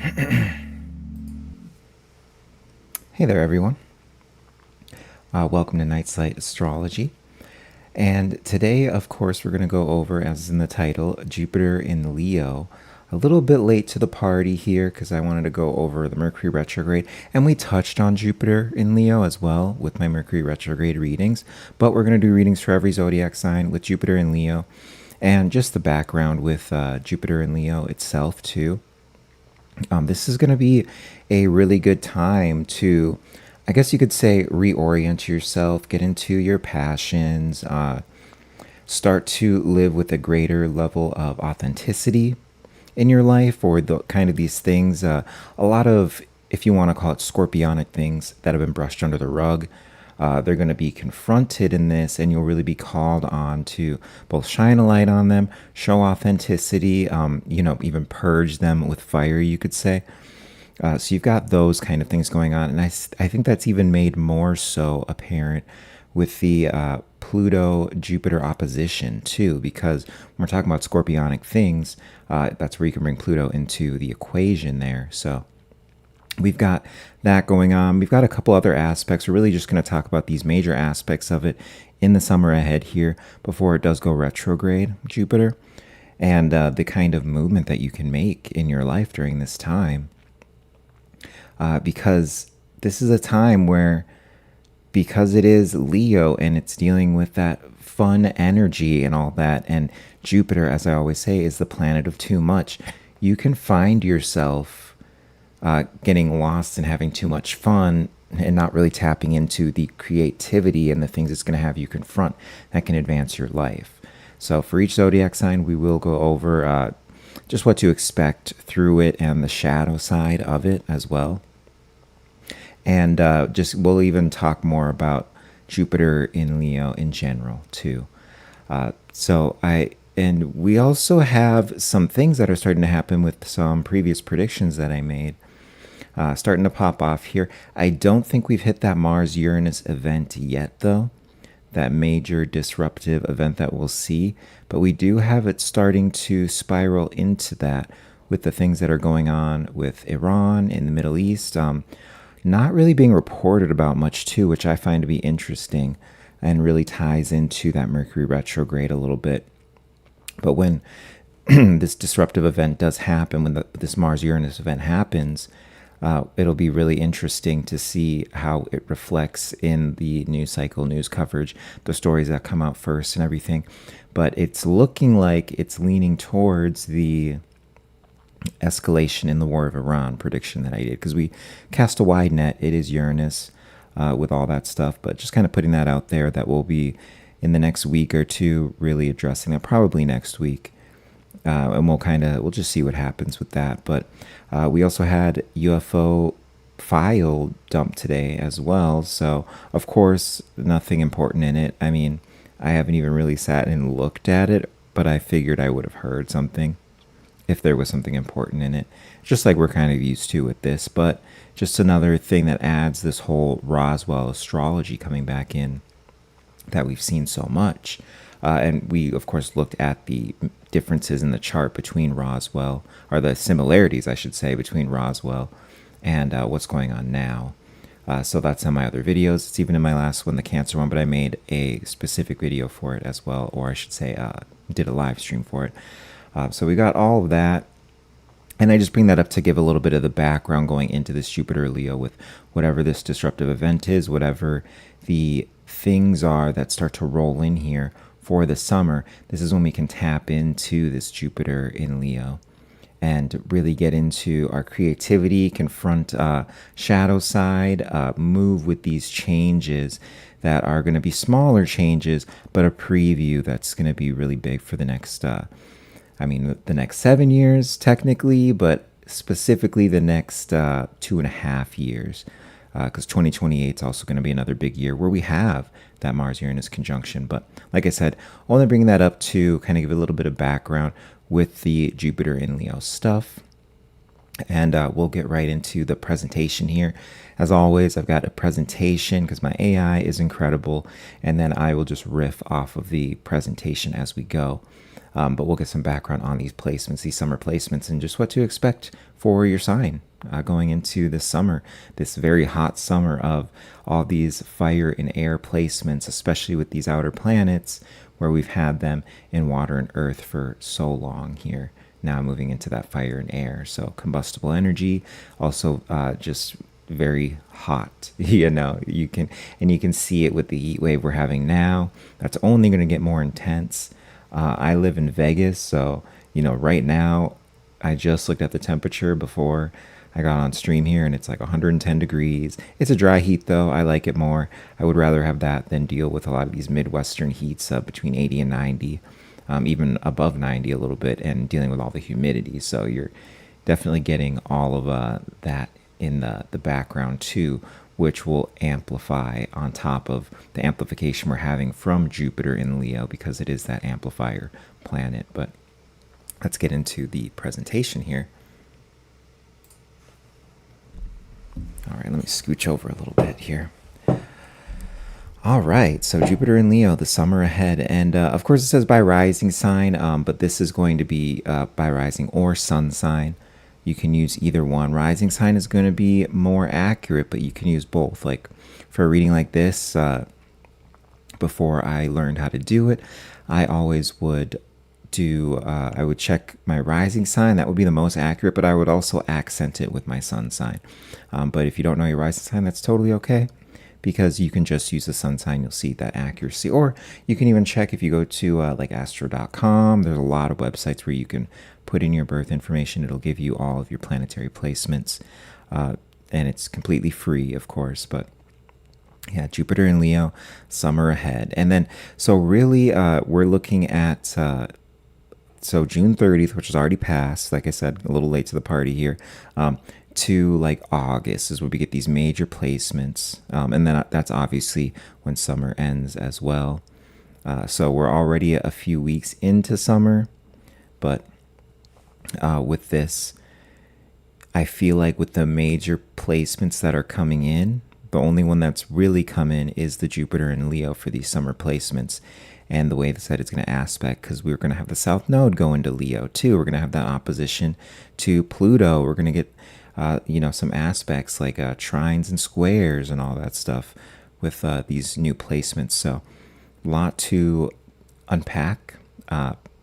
Hey there, everyone. Welcome to Nightslight Astrology. And today, of course, we're going to go over, as in the title, Jupiter in Leo. A little bit late to the party here because I wanted to go over the Mercury retrograde. And we touched on Jupiter in Leo as well with my Mercury retrograde readings. But we're going to do readings for every zodiac sign with Jupiter in Leo. And just the background with Jupiter in Leo itself, too. This is going to be a really good time to, I guess you could say, reorient yourself, get into your passions, start to live with a greater level of authenticity in your life, or the kind of these things, a lot of, if you want to call it scorpionic things that have been brushed under the rug. They're going to be confronted in this, and you'll really be called on to both shine a light on them, show authenticity, even purge them with fire, you could say. So you've got those kind of things going on. And I think that's even made more so apparent with the Pluto-Jupiter opposition, too, because when we're talking about scorpionic things, that's where you can bring Pluto into the equation there. So we've got that going on. We've got a couple other aspects. We're really just going to talk about these major aspects of it in the summer ahead here before it does go retrograde, Jupiter, and the kind of movement that you can make in your life during this time. Because this is a time where, because it is Leo and it's dealing with that fun energy and all that, and Jupiter, as I always say, is the planet of too much, you can find yourself getting lost and having too much fun and not really tapping into the creativity and the things it's going to have you confront that can advance your life. So for each zodiac sign, we will go over just what to expect through it and the shadow side of it as well. And we'll even talk more about Jupiter in Leo in general too. And we also have some things that are starting to happen with some previous predictions that I made. Starting to pop off here. I don't think we've hit that Mars-Uranus event yet, though. That major disruptive event that we'll see. But we do have it starting to spiral into that with the things that are going on with Iran in the Middle East. Not really being reported about much, too, which I find to be interesting and really ties into that Mercury retrograde a little bit. But when this disruptive event does happen, when this Mars-Uranus event happens, it'll be really interesting to see how it reflects in the news cycle, news coverage, the stories that come out first and everything. But it's looking like it's leaning towards the escalation in the war of Iran prediction that I did, because we cast a wide net. It is Uranus with all that stuff, but just kind of putting that out there that we'll be in the next week or two really addressing that, probably next week. And we'll just see what happens with that. But we also had UFO file dump today as well. So, of course, nothing important in it. I mean, I haven't even really sat and looked at it, but I figured I would have heard something if there was something important in it. Just like we're kind of used to with this. But just another thing that adds this whole Roswell astrology coming back in that we've seen so much. And we, of course, looked at the differences in the chart between Roswell, or the similarities, I should say, between Roswell and what's going on now. So that's in my other videos. It's even in my last one, the Cancer one, but I made a specific video for it as well, or I should say did a live stream for it. So we got all of that. And I just bring that up to give a little bit of the background going into this Jupiter Leo with whatever this disruptive event is, whatever the things are that start to roll in here for the summer. This is when we can tap into this Jupiter in Leo and really get into our creativity, confront shadow side, move with these changes that are going to be smaller changes, but a preview that's going to be really big for the next, the next 7 years technically, but specifically the next 2.5 years. Because 2028 is also going to be another big year where we have that Mars-Uranus conjunction. But like I said, only bringing that up to kind of give a little bit of background with the Jupiter in Leo stuff. And we'll get right into the presentation here. As always, I've got a presentation because my AI is incredible, and then I will just riff off of the presentation as we go. But we'll get some background on these placements, these summer placements, and just what to expect for your sign going into this summer, this very hot summer of all these fire and air placements, especially with these outer planets where we've had them in water and earth for so long here. Now moving into that fire and air. So combustible energy, also just very hot. You know, you can see it with the heat wave we're having now. That's only going to get more intense. I live in Vegas, so right now I just looked at the temperature before I got on stream here, and it's like 110 degrees. It's a dry heat though. I like it more. I would rather have that than deal with a lot of these Midwestern heats between 80 and 90. Even above 90 a little bit, and dealing with all the humidity. So you're definitely getting all of that in the background too, which will amplify on top of the amplification we're having from Jupiter in Leo, because it is that amplifier planet. But let's get into the presentation here. All right, let me scooch over a little bit here. All right, so Jupiter in Leo, the summer ahead. And of course it says by rising sign, but this is going to be by rising or sun sign. You can use either one. Rising sign is going to be more accurate, but you can use both. Like for a reading like this, before I learned how to do it, I always would I would check my rising sign. That would be the most accurate, but I would also accent it with my sun sign. But if you don't know your rising sign, that's totally okay, because you can just use the sun sign. You'll see that accuracy. Or you can even check if you go to like astro.com. There's a lot of websites where you can put in your birth information. It'll give you all of your planetary placements. And it's completely free, of course. But yeah, Jupiter in Leo, summer ahead. And then, so really, we're looking at, so June 30th, which is already passed, like I said, a little late to the party here, to like August is where we get these major placements, and then that's obviously when summer ends as well. So we're already a few weeks into summer, but with this, I feel like with the major placements that are coming in, the only one that's really come in is the Jupiter in Leo for these summer placements. And the way that it's going to aspect, because we're going to have the South Node go into Leo too. We're going to have that opposition to Pluto. We're going to get some aspects like trines and squares and all that stuff with these new placements. So a lot to unpack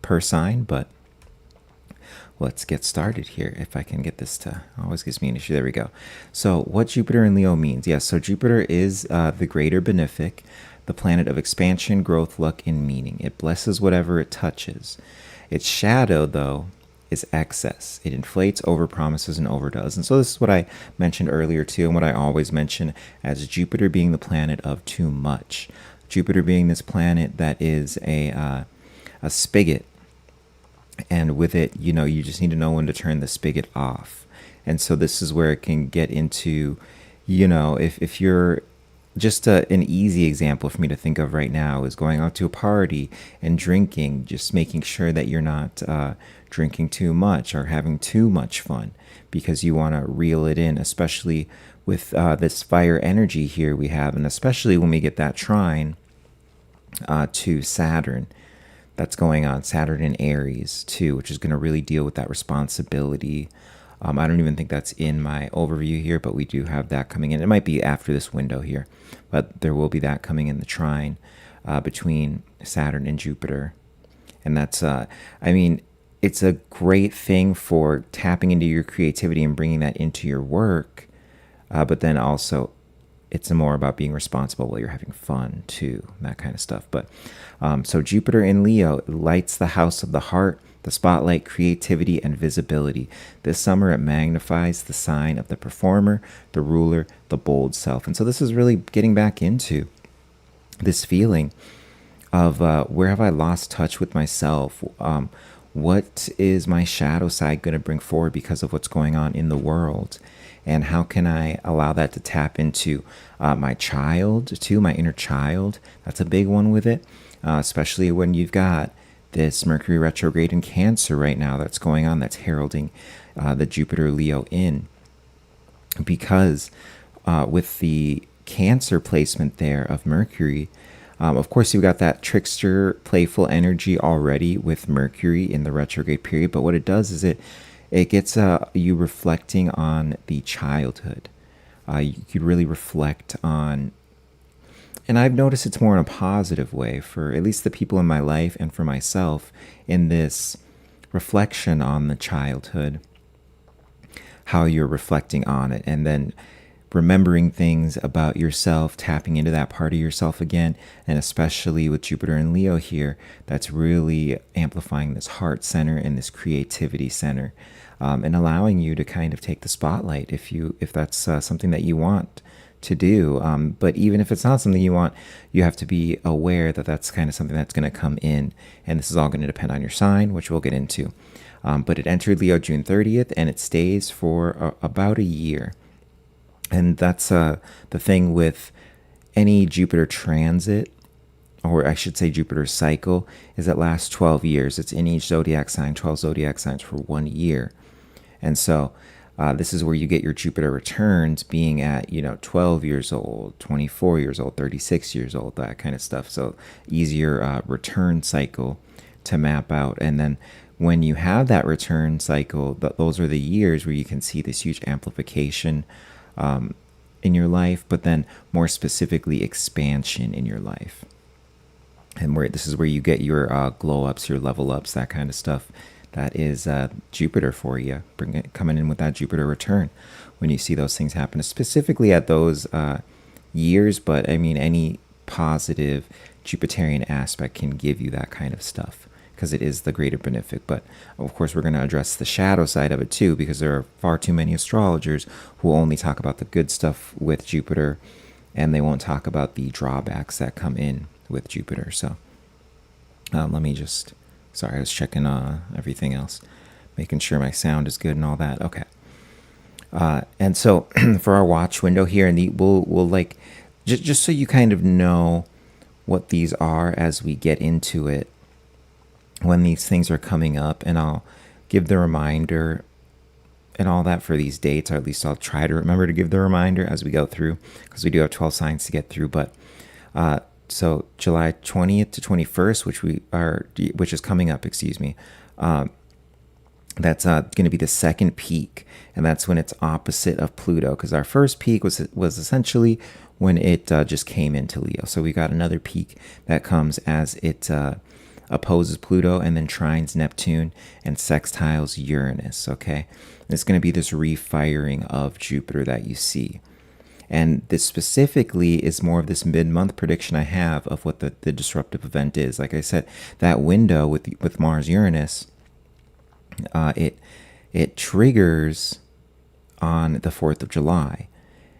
per sign, but let's get started here. If I can get this to, always gives me an issue. There we go. So what Jupiter in Leo means. Yes, so Jupiter is the Greater Benefic, the planet of expansion, growth, luck, and meaning. It blesses whatever it touches. Its shadow, though, is excess. It inflates, overpromises, and overdoes. And so this is what I mentioned earlier too, and what I always mention as Jupiter being the planet of too much. Jupiter being this planet that is a spigot, and with it, you just need to know when to turn the spigot off. And so this is where it can get into, if you're just an easy example for me to think of right now is going out to a party and drinking, just making sure that you're not drinking too much or having too much fun, because you want to reel it in, especially with this fire energy here we have, and especially when we get that trine to Saturn that's going on, Saturn in Aries too, which is going to really deal with that responsibility. I don't even think that's in my overview here, but we do have that coming in. It might be after this window here, but there will be that coming in the trine between Saturn and Jupiter. And that's, it's a great thing for tapping into your creativity and bringing that into your work. But then also it's more about being responsible while you're having fun too, that kind of stuff. But so Jupiter in Leo lights the house of the heart, the spotlight, creativity, and visibility. This summer, it magnifies the sign of the performer, the ruler, the bold self. And so this is really getting back into this feeling of where have I lost touch with myself? What is my shadow side going to bring forward because of what's going on in the world? And how can I allow that to tap into my child too, my inner child? That's a big one with it, especially when you've got this Mercury retrograde in Cancer right now that's going on, that's heralding the Jupiter Leo in. Because with the Cancer placement there of Mercury, of course, you've got that trickster, playful energy already with Mercury in the retrograde period. But what it does is it gets you reflecting on the childhood. You could really reflect on, and I've noticed it's more in a positive way for at least the people in my life and for myself, in this reflection on the childhood, how you're reflecting on it, and then remembering things about yourself, tapping into that part of yourself again. And especially with Jupiter and Leo here, that's really amplifying this heart center and this creativity center, and allowing you to kind of take the spotlight if that's something that you want to do. But even if it's not something you want, you have to be aware that that's kind of something that's going to come in, and this is all going to depend on your sign, which we'll get into. But it entered Leo June 30th, and it stays for about a year. And that's the thing with any Jupiter transit, or I should say Jupiter cycle, is it lasts 12 years. It's in each zodiac sign, 12 zodiac signs for 1 year. And so this is where you get your Jupiter returns being at, 12 years old, 24 years old, 36 years old, that kind of stuff. So easier return cycle to map out. And then when you have that return cycle, those are the years where you can see this huge amplification in your life, but then more specifically expansion in your life. And this is where you get your glow ups, your level ups, that kind of stuff. That is Jupiter for you, coming in with that Jupiter return when you see those things happen, specifically at those years. But I mean, any positive Jupiterian aspect can give you that kind of stuff, because it is the Greater Benefic. But of course, we're going to address the shadow side of it too, because there are far too many astrologers who only talk about the good stuff with Jupiter, and they won't talk about the drawbacks that come in with Jupiter. So let me just, sorry, I was checking everything else, making sure my sound is good and all that. Okay. And so for our watch window here, and we'll like, just so you kind of know what these are as we get into it, when these things are coming up, and I'll give the reminder and all that for these dates, or at least I'll try to remember to give the reminder as we go through, because we do have 12 signs to get through. But so July 20th to 21st, which is coming up, that's going to be the second peak, and that's when it's opposite of Pluto, because our first peak was essentially when it just came into Leo. So we got another peak that comes as it opposes Pluto, and then trines Neptune and sextiles Uranus. Okay, and it's going to be this refiring of Jupiter that you see. And this specifically is more of this mid-month prediction I have of what the disruptive event is. Like I said, that window with Mars Uranus, it triggers on the 4th of July.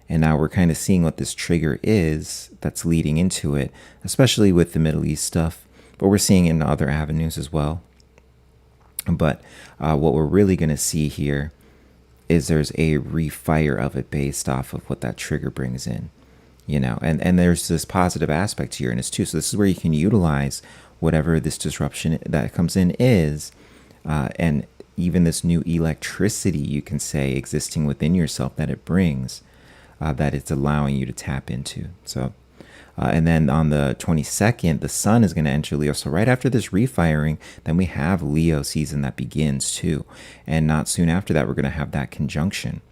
And now we're kind of seeing what this trigger is that's leading into it, especially with the Middle East stuff. But we're seeing it in other avenues as well. But what we're really going to see here is there's a refire of it based off of what that trigger brings in, and there's this positive aspect to Uranus too. So this is where you can utilize whatever this disruption that comes in is, and even this new electricity, you can say, existing within yourself that it brings, that it's allowing you to tap into. So and then on the 22nd, the sun is going to enter Leo. So right after this refiring, then we have Leo season that begins too. And not soon after that, we're going to have that conjunction.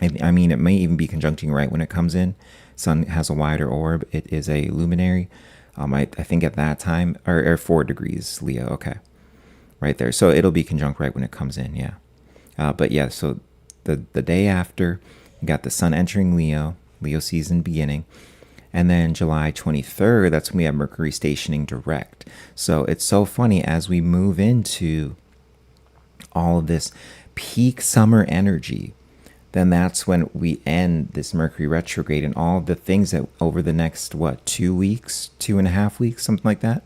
I mean, it may even be conjuncting right when it comes in. Sun has a wider orb. It is a luminary. I think at that time, or 4 degrees Leo. Okay. Right there. So it'll be conjunct right when it comes in. Yeah. But yeah, so the day after, you got the sun entering Leo season beginning. And then July 23rd, that's when we have Mercury stationing direct. So it's so funny, as we move into all of this peak summer energy, then that's when we end this Mercury retrograde, and all of the things that over the next, 2 weeks, 2.5 weeks, something like that,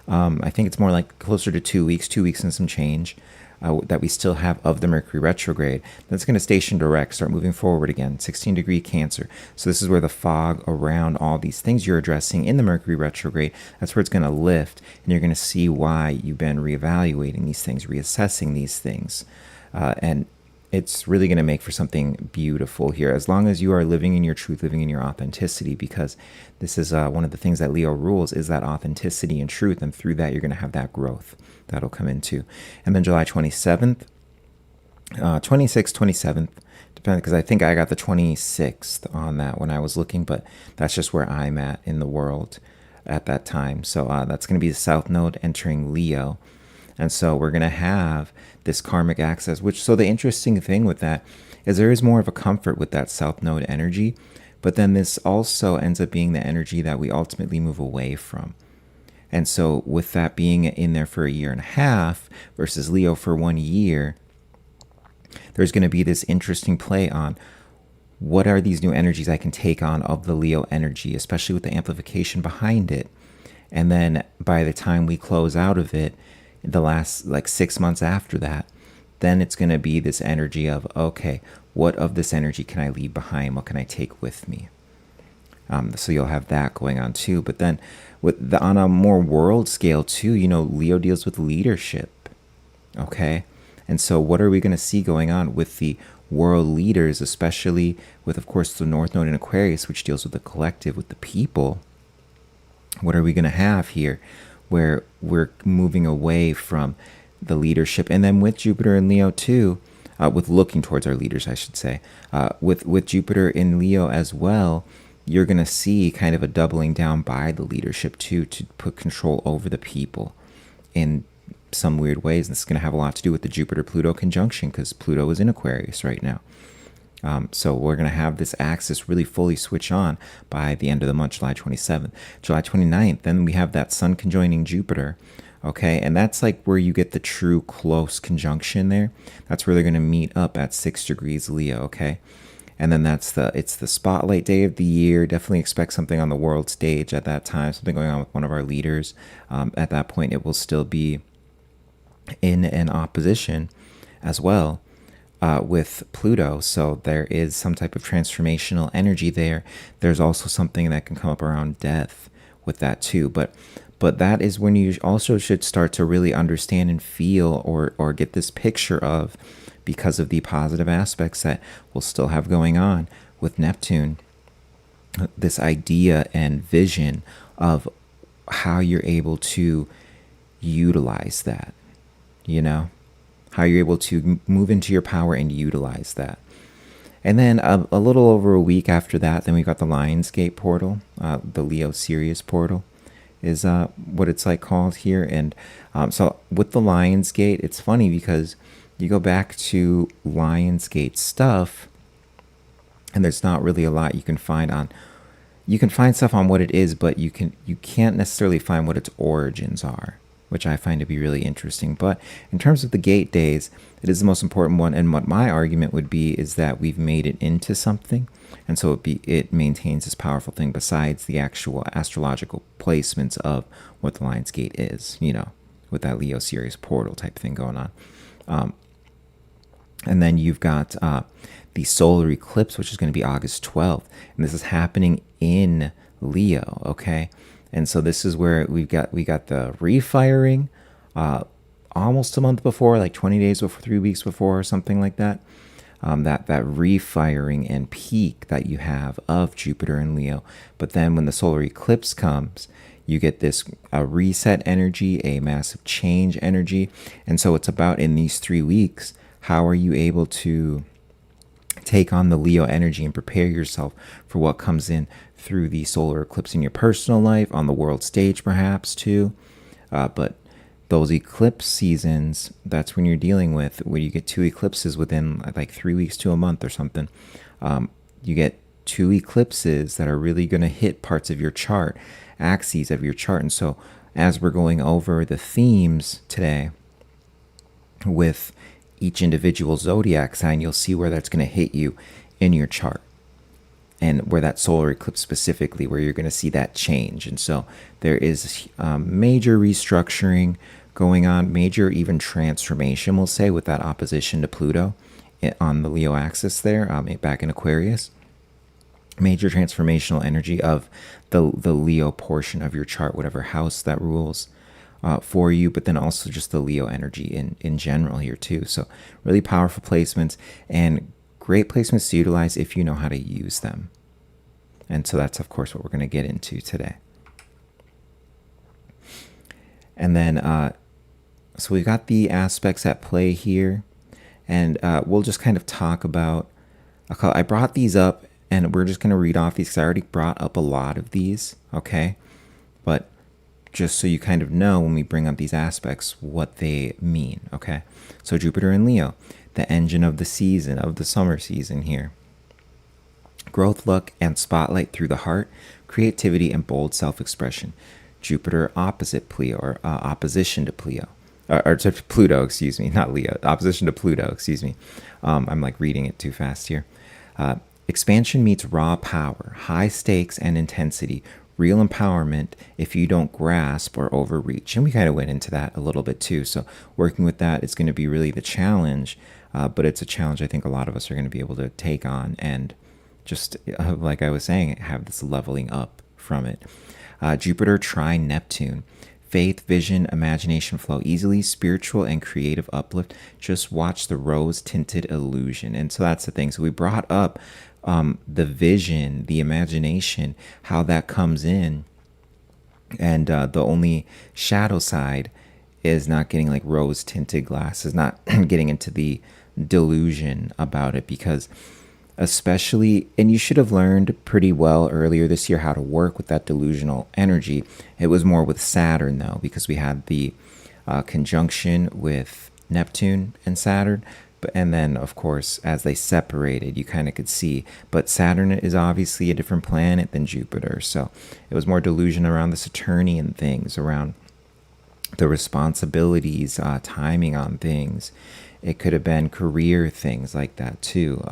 I think it's more like closer to 2 weeks and some change that we still have of the Mercury retrograde. That's going to station direct, start moving forward again, 16-degree Cancer. So this is where the fog around all these things you're addressing in the Mercury retrograde, that's where it's going to lift, and you're going to see why you've been reevaluating these things, reassessing these things. And it's really going to make for something beautiful here, as long as you are living in your truth, living in your authenticity, because this is one of the things that Leo rules, is that authenticity and truth, and through that you're going to have that growth that'll come into. And then July 27th, 26th, 27th, depending, because I think I got the 26th on that when I was looking, but that's just where I'm at in the world at that time. So that's going to be the South Node entering Leo. And so we're going to have this karmic access, which, so the interesting thing with that is there is more of a comfort with that South Node energy, but then this also ends up being the energy that we ultimately move away from. And so with that being in there for 1.5 years versus Leo for 1 year, there's going to be this interesting play on what are these new energies I can take on of the Leo energy, especially with the amplification behind it. And then by the time we close out of it, the last like 6 months after that, then it's going to be this energy of, okay, what of this energy can I leave behind? What can I take with me? So you'll have that going on too. But then on a more world scale too, Leo deals with leadership. Okay. And so what are we going to see going on with the world leaders, especially with, of course, the North Node in Aquarius, which deals with the collective, with the people? What are we going to have here where we're moving away from the leadership? And then with Jupiter in Leo too, with looking towards our leaders, I should say, with Jupiter in Leo as well, you're going to see kind of a doubling down by the leadership too, to put control over the people in some weird ways. And this is going to have a lot to do with the Jupiter-Pluto conjunction, because Pluto is in Aquarius right now. So we're going to have this axis really fully switch on by the end of the month, July 27th. July 29th, then we have that Sun conjoining Jupiter. Okay, and that's like where you get the true close conjunction there. That's where they're going to meet up at 6 degrees Leo, okay? And then it's the spotlight day of the year. Definitely expect something on the world stage at that time, something going on with one of our leaders. At that point, it will still be in an opposition as well with Pluto. So there is some type of transformational energy there. There's also something that can come up around death with that too. But that is when you also should start to really understand and feel or get this picture of, because of the positive aspects that we'll still have going on with Neptune, this idea and vision of how you're able to utilize that, how you're able to move into your power and utilize that. And then a little over a week after that, then we got the Lionsgate portal, the Leo Sirius portal is what it's like called here. And so with the Lionsgate, it's funny because you go back to Lionsgate stuff, and there's not really a lot you can find on. You can find stuff on what it is, but you can't necessarily find what its origins are, which I find to be really interesting. But in terms of the gate days, it is the most important one. And what my argument would be is that we've made it into something, and so it maintains this powerful thing besides the actual astrological placements of what the Lionsgate is, with that Leo Sirius portal type thing going on. And then you've got the solar eclipse, which is going to be August 12th. And this is happening in Leo, okay? And so this is where we got the refiring almost a month before, like 20 days before, 3 weeks before, or something like that. That refiring and peak that you have of Jupiter in Leo. But then when the solar eclipse comes, you get this reset energy, a massive change energy. And so it's about, in these 3 weeks, how are you able to take on the Leo energy and prepare yourself for what comes in through the solar eclipse in your personal life, on the world stage perhaps too. But those eclipse seasons, that's when you're dealing with, where you get 2 eclipses within like 3 weeks to a month or something. You get 2 eclipses that are really going to hit parts of your chart, axes of your chart. And so as we're going over the themes today with each individual zodiac sign, you'll see where that's going to hit you in your chart. and where that solar eclipse specifically, where you're going to see that change. And so there is major restructuring going on, major even transformation, we'll say, with that opposition to Pluto on the Leo axis there, back in Aquarius. Major transformational energy of the Leo portion of your chart, whatever house that rules for you, but then also just the Leo energy in general here too. So really powerful placements and great placements to utilize if you know how to use them. And so that's, of course, what we're going to get into today. And then, so we've got the aspects at play here. And we'll just kind of talk about, I brought these up and we're just going to read off these because I already brought up a lot of these, okay? But just so you kind of know when we bring up these aspects, what they mean, okay? So Jupiter in Leo, the engine of the season, of the summer season here. Growth, luck, and spotlight through the heart, creativity, and bold self-expression. Jupiter opposite Pluto, or opposition to Pluto. Or to Pluto, excuse me, not Leo. Opposition to Pluto, excuse me. I'm like reading it too fast here. Expansion meets raw power, high stakes and intensity, real empowerment if you don't grasp or overreach. And we kind of went into that a little bit too. So working with that is going to be really the challenge, but it's a challenge I think a lot of us are going to be able to take on and just, like I was saying, have this leveling up from it. Jupiter trine Neptune. Faith, vision, imagination flow easily, spiritual and creative uplift. Just watch the rose-tinted illusion. And so that's the thing. So we brought up the vision, the imagination, how that comes in. And the only shadow side is not getting like rose-tinted glasses, not getting into the delusion about it, because especially, and you should have learned pretty well earlier this year how to work with that delusional energy. It was more with Saturn though, because we had the conjunction with Neptune and Saturn, and then of course as they separated you kind of could see, but Saturn is obviously a different planet than Jupiter, so it was more delusion around the Saturnian things, around the responsibilities, timing on things. It could have been career things like that too.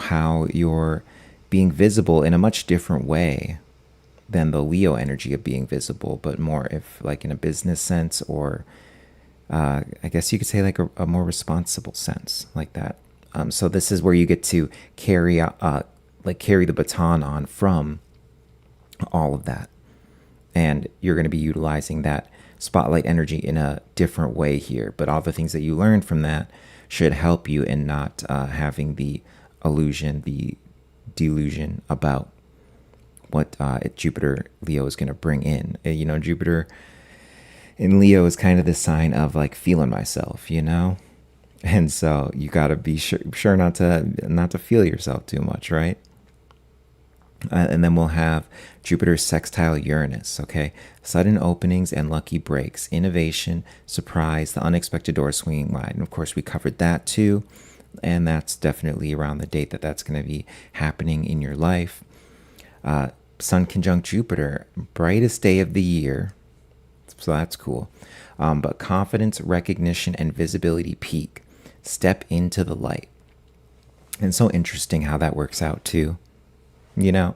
How you're being visible in a much different way than the Leo energy of being visible, but more if like in a business sense, or I guess you could say like a more responsible sense like that. So this is where you get to carry the baton on from all of that. And you're going to be utilizing that spotlight energy in a different way here. But all the things that you learned from that should help you in not having the illusion, the delusion about what Jupiter Leo is going to bring in. You know, Jupiter in Leo is kind of the sign of like feeling myself, you know? And so you got to be sure not to feel yourself too much, right? And then we'll have Jupiter sextile Uranus, okay? Sudden openings and lucky breaks, innovation, surprise, the unexpected door swinging wide. And of course, we covered that too. And that's definitely around the date that that's going to be happening in your life. Sun conjunct Jupiter, brightest day of the year. So that's cool. But confidence, recognition, and visibility peak. Step into the light. And so interesting how that works out too. You know?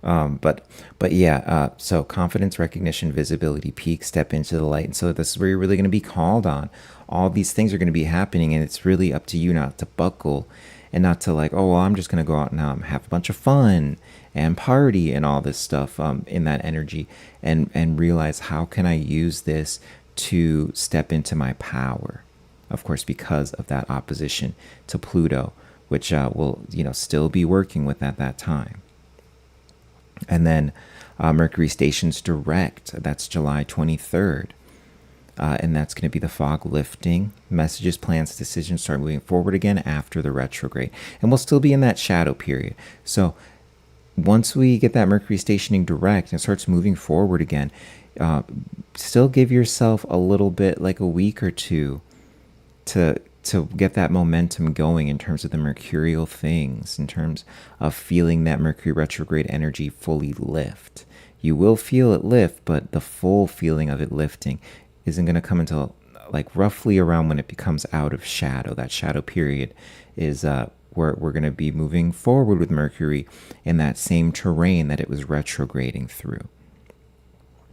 But yeah, so confidence, recognition, visibility, peak, step into the light. And so this is where you're really going to be called on. All these things are going to be happening, and it's really up to you not to buckle and not to like, oh, well, I'm just going to go out and have a bunch of fun and party and all this stuff in that energy, and realize how can I use this to step into my power, of course, because of that opposition to Pluto, which will, still be working with at that time. And then Mercury stations direct. That's July 23rd. And that's going to be the fog lifting. Messages, plans, decisions start moving forward again after the retrograde. And we'll still be in that shadow period. So once we get that Mercury stationing direct and it starts moving forward again, still give yourself a little bit, like a week or two, to get that momentum going in terms of the mercurial things, in terms of feeling that Mercury retrograde energy fully lift. You will feel it lift, but the full feeling of it lifting isn't going to come until like roughly around when it becomes out of shadow. That shadow period is where we're going to be moving forward with Mercury in that same terrain that it was retrograding through.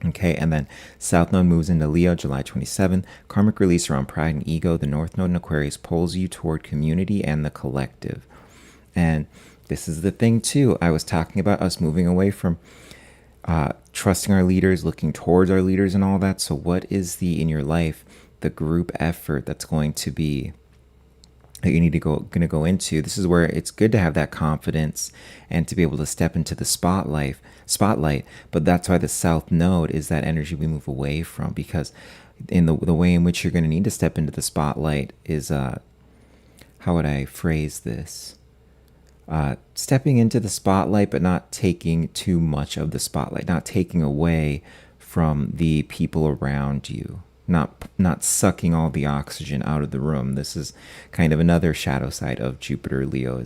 Okay, and then South Node moves into Leo July 27th. Karmic release around pride and ego. The North Node in Aquarius pulls you toward community and the collective. And this is the thing too. I was talking about us moving away from trusting our leaders, looking towards our leaders and all that. So what is in your life, the group effort that's going to be that you need to go into? This is where it's good to have that confidence and to be able to step into the spotlight. But that's why the South Node is that energy we move away from, because in the way in which you're going to need to step into the spotlight is how would I phrase this? Stepping into the spotlight, but not taking too much of the spotlight, not taking away from the people around you, not sucking all the oxygen out of the room. This is kind of another shadow side of Jupiter Leo,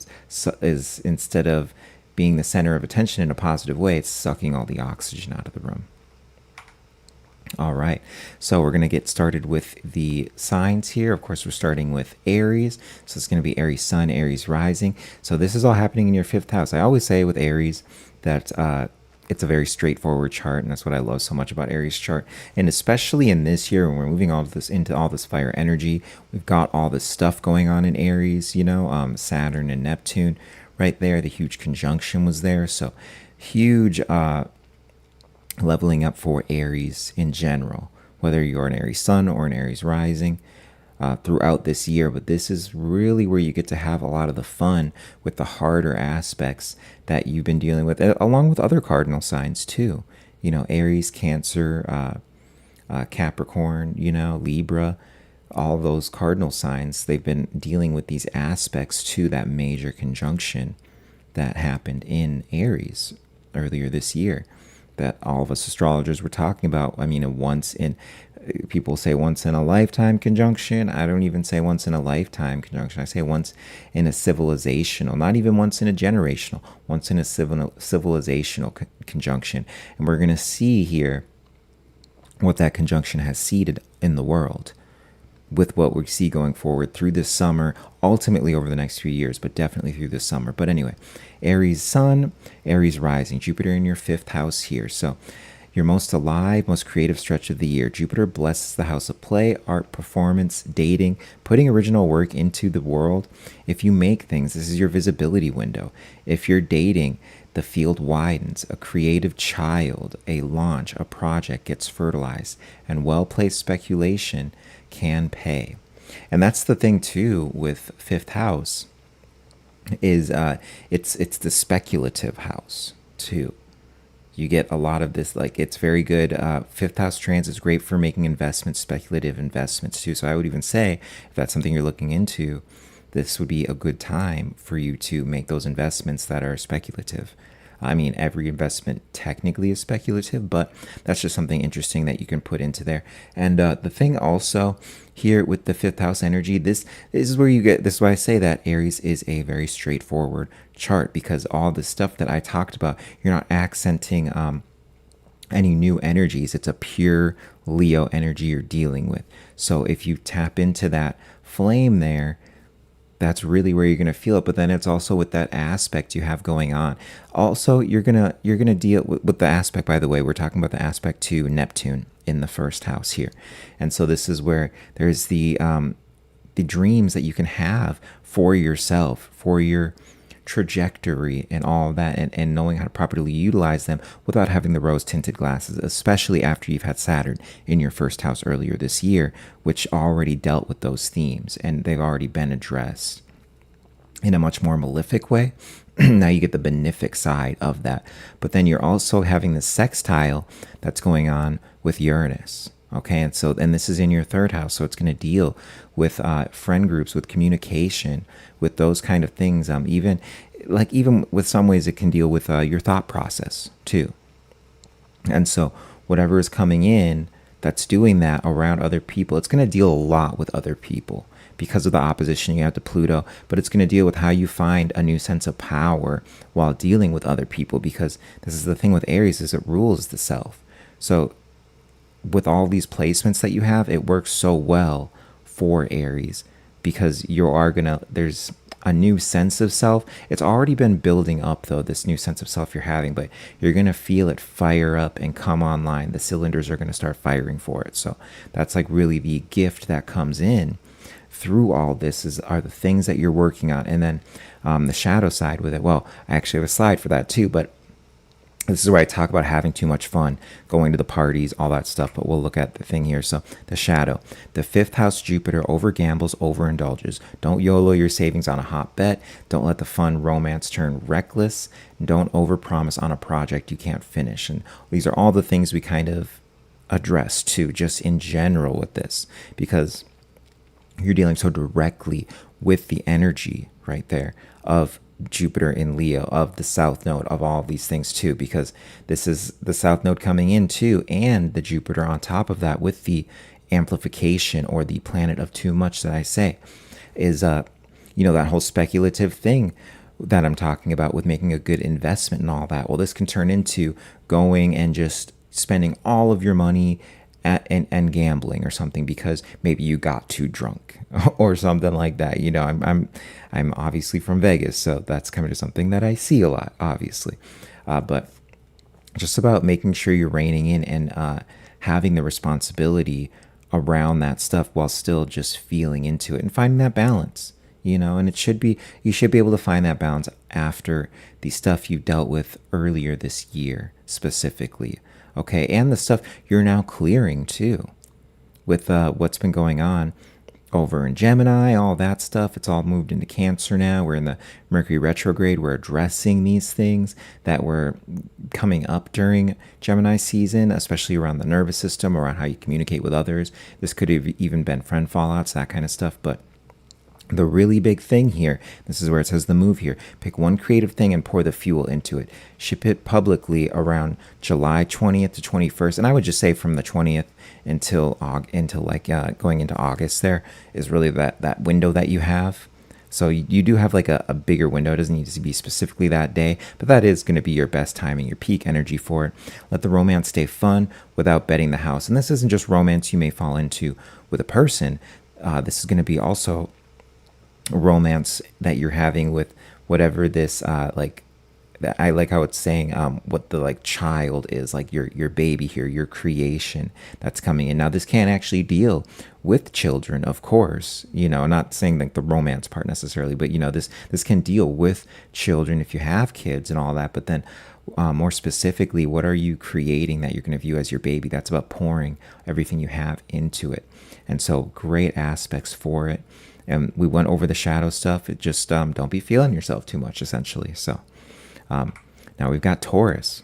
is instead of being the center of attention in a positive way, it's sucking all the oxygen out of the room. All right, so we're going to get started with the signs here. Of course, we're starting with Aries. So it's going to be Aries Sun, Aries Rising. So this is all happening in your 5th house. I always say with Aries that it's a very straightforward chart, and that's what I love so much about Aries chart. And especially in this year, when we're moving all of this into all this fire energy, we've got all this stuff going on in Aries, Saturn and Neptune right there. The huge conjunction was there. So huge leveling up for Aries in general, whether you're an Aries Sun or an Aries Rising throughout this year. But this is really where you get to have a lot of the fun with the harder aspects that you've been dealing with, along with other cardinal signs too. Aries, Cancer, Capricorn, Libra, all those cardinal signs, they've been dealing with these aspects to that major conjunction that happened in Aries earlier this year, that all of us astrologers were talking about. I mean, people say once in a lifetime conjunction. I don't even say once in a lifetime conjunction. I say once in a civilizational, not even once in a generational, once in a civilizational conjunction. And we're going to see here what that conjunction has seeded in the world, with what we see going forward through this summer, ultimately over the next few years, but definitely through this summer. But anyway, Aries Sun, Aries Rising, Jupiter in your 5th house here. So your most alive, most creative stretch of the year. Jupiter blesses the house of play, art, performance, dating, putting original work into the world. If you make things, this is your visibility window. If you're dating, the field widens. A creative child, a launch, a project gets fertilized, and well-placed speculation can pay. And that's the thing too with 5th house, is it's the speculative house too. You get a lot of this, like, it's very good. 5th house transit is great for making investments, speculative investments too. So I would even say, if that's something you're looking into, this would be a good time for you to make those investments that are speculative. I mean, every investment technically is speculative, but that's just something interesting that you can put into there. And the thing also here with the 5th house energy, this is where you get, this is why I say that Aries is a very straightforward chart, because all the stuff that I talked about, you're not accenting any new energies. It's a pure Leo energy you're dealing with. So if you tap into that flame there, that's really where you're going to feel it. But then it's also with that aspect you have going on. Also, you're gonna deal with the aspect, by the way, we're talking about the aspect to Neptune in the 1st house here. And so this is where there's the dreams that you can have for yourself, for your trajectory and all of that, and knowing how to properly utilize them without having the rose-tinted glasses, especially after you've had Saturn in your 1st house earlier this year, which already dealt with those themes, and they've already been addressed in a much more malefic way. Now you get the benefic side of that. But then you're also having the sextile that's going on with Uranus. Okay, and this is in your 3rd house, so it's going to deal with friend groups, with communication, with those kind of things. Even with some ways, it can deal with your thought process too. And so whatever is coming in that's doing that around other people, it's going to deal a lot with other people because of the opposition you have to Pluto. But it's going to deal with how you find a new sense of power while dealing with other people, because this is the thing with Aries, is it rules the self. So with all these placements that you have, it works so well for Aries because there's a new sense of self. It's already been building up though, this new sense of self you're having, but you're going to feel it fire up and come online. The cylinders are going to start firing for it. So that's like really the gift that comes in through all this are the things that you're working on. And then the shadow side with it, well, I actually have a slide for that too, but this is where I talk about having too much fun, going to the parties, all that stuff. But we'll look at the thing here. So the shadow, the 5th house Jupiter over gambles, overindulges. Don't YOLO your savings on a hot bet. Don't let the fun romance turn reckless. Don't overpromise on a project you can't finish. And these are all the things we kind of address too, just in general with this, because you're dealing so directly with the energy right there of Jupiter in Leo, of the South Node, of all these things too, because this is the South Node coming in too, and the Jupiter on top of that with the amplification or the planet of too much that I say is, that whole speculative thing that I'm talking about with making a good investment and all that. Well, this can turn into going and just spending all of your money and gambling or something because maybe you got too drunk or something like that. I'm obviously from Vegas, so that's kind of something that I see a lot, obviously. But just about making sure you're reining in and having the responsibility around that stuff while still just feeling into it and finding that balance. And you should be able to find that balance after the stuff you dealt with earlier this year specifically. Okay, and the stuff you're now clearing too with what's been going on over in Gemini, all that stuff. It's all moved into Cancer now. We're in the Mercury retrograde. We're addressing these things that were coming up during Gemini season, especially around the nervous system, around how you communicate with others. This could have even been friend fallouts, that kind of stuff. But the really big thing here, this is where it says the move here. Pick one creative thing and pour the fuel into it. Ship it publicly around July 20th to 21st. And I would just say from the 20th until going into August there is really that window that you have. So you do have like a bigger window. It doesn't need to be specifically that day, but that is going to be your best timing, your peak energy for it. Let the romance stay fun without betting the house. And this isn't just romance you may fall into with a person. This is going to be also romance that you're having with whatever this I like how it's saying what the child is, like your baby here, your creation that's coming in. Now this can't actually deal with children, of course, not saying like the romance part necessarily, but this can deal with children if you have kids and all that. But then more specifically, what are you creating that you're going to view as your baby? That's about pouring everything you have into it. And so great aspects for it. And we went over the shadow stuff. It just don't be feeling yourself too much, essentially. So now we've got Taurus.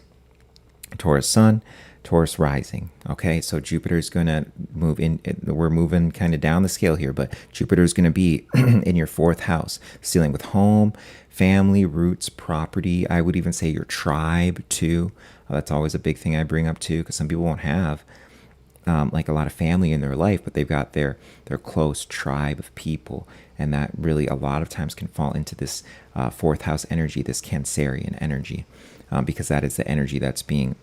Taurus sun, Taurus rising. Okay, so Jupiter is going to move in. We're moving kind of down the scale here, but Jupiter is going to be in your 4th house, dealing with home, family, roots, property. I would even say your tribe too. That's always a big thing I bring up too, because some people won't have like a lot of family in their life, but they've got their close tribe of people, and that really a lot of times can fall into this 4th house energy, this Cancerian energy, because that is the energy that's being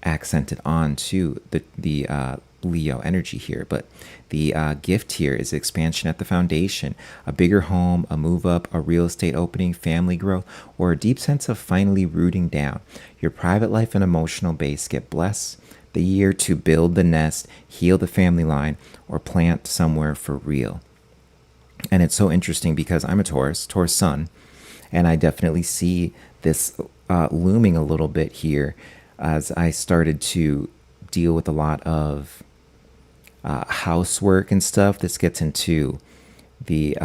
accented onto the Leo energy here. But the gift here is expansion at the foundation, a bigger home, a move up, a real estate opening, family growth, or a deep sense of finally rooting down. Your private life and emotional base get blessed the year to build the nest, heal the family line, or plant somewhere for real. And it's so interesting because I'm a Taurus sun, and I definitely see this looming a little bit here as I started to deal with a lot of housework and stuff. This gets into the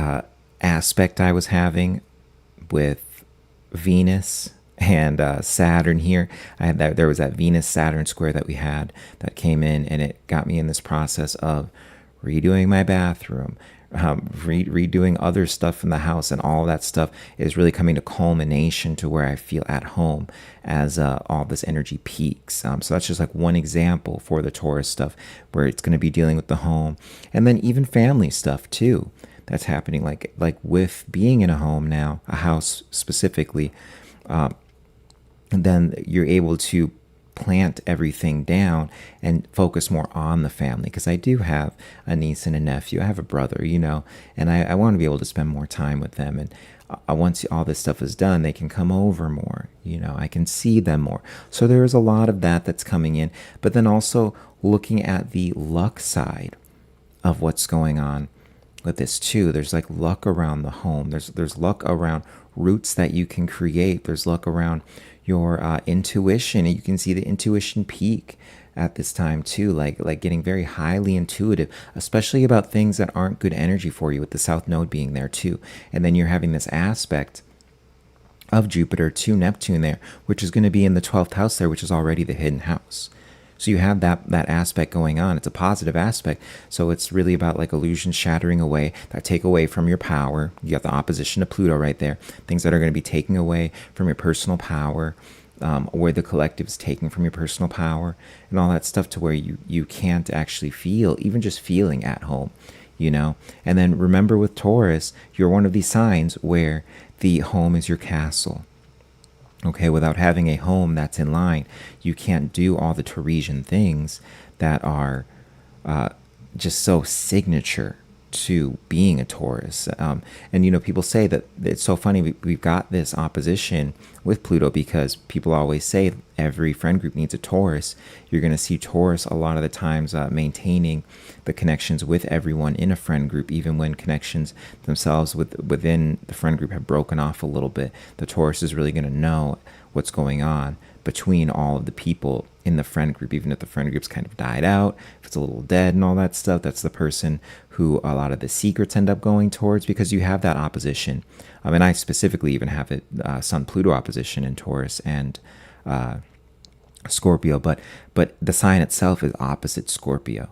aspect I was having with Venus and Saturn here. There was that Venus-Saturn square that we had that came in, and it got me in this process of redoing my bathroom, redoing other stuff in the house, and all that stuff is really coming to culmination to where I feel at home as all this energy peaks. So that's just like one example for the Taurus stuff, where it's going to be dealing with the home, and then even family stuff too that's happening, like with being in a home now, a house specifically. And then you're able to plant everything down and focus more on the family, because I do have a niece and a nephew. I have a brother, and I want to be able to spend more time with them. And once all this stuff is done, they can come over more. I can see them more. So there's a lot of that that's coming in. But then also looking at the luck side of what's going on with this too. There's like luck around the home. There's luck around roots that you can create. There's luck around your intuition, and you can see the intuition peak at this time too, like getting very highly intuitive, especially about things that aren't good energy for you, with the South Node being there too. And then you're having this aspect of Jupiter to Neptune there, which is going to be in the 12th house there, which is already the hidden house. So you have that aspect going on. It's a positive aspect. So it's really about like illusions shattering away, that take away from your power. You got the opposition to Pluto right there. Things that are going to be taking away from your personal power, where the collective is taking from your personal power, and all that stuff, to where you can't actually feel, even just feeling at home, And then remember, with Taurus, you're one of these signs where the home is your castle. Okay, without having a home that's in line, you can't do all the Tauresian things that are just so signature to being a Taurus. And people say that it's so funny, we've got this opposition with Pluto, because people always say every friend group needs a Taurus. You're going to see Taurus a lot of the times maintaining the connections with everyone in a friend group, even when connections themselves within the friend group have broken off a little bit. The Taurus is really going to know what's going on between all of the people in the friend group, even if the friend group's kind of died out, if it's a little dead and all that stuff. That's the person who a lot of the secrets end up going towards, because you have that opposition. And I specifically even have it Sun-Pluto opposition in Taurus and Scorpio, but the sign itself is opposite Scorpio.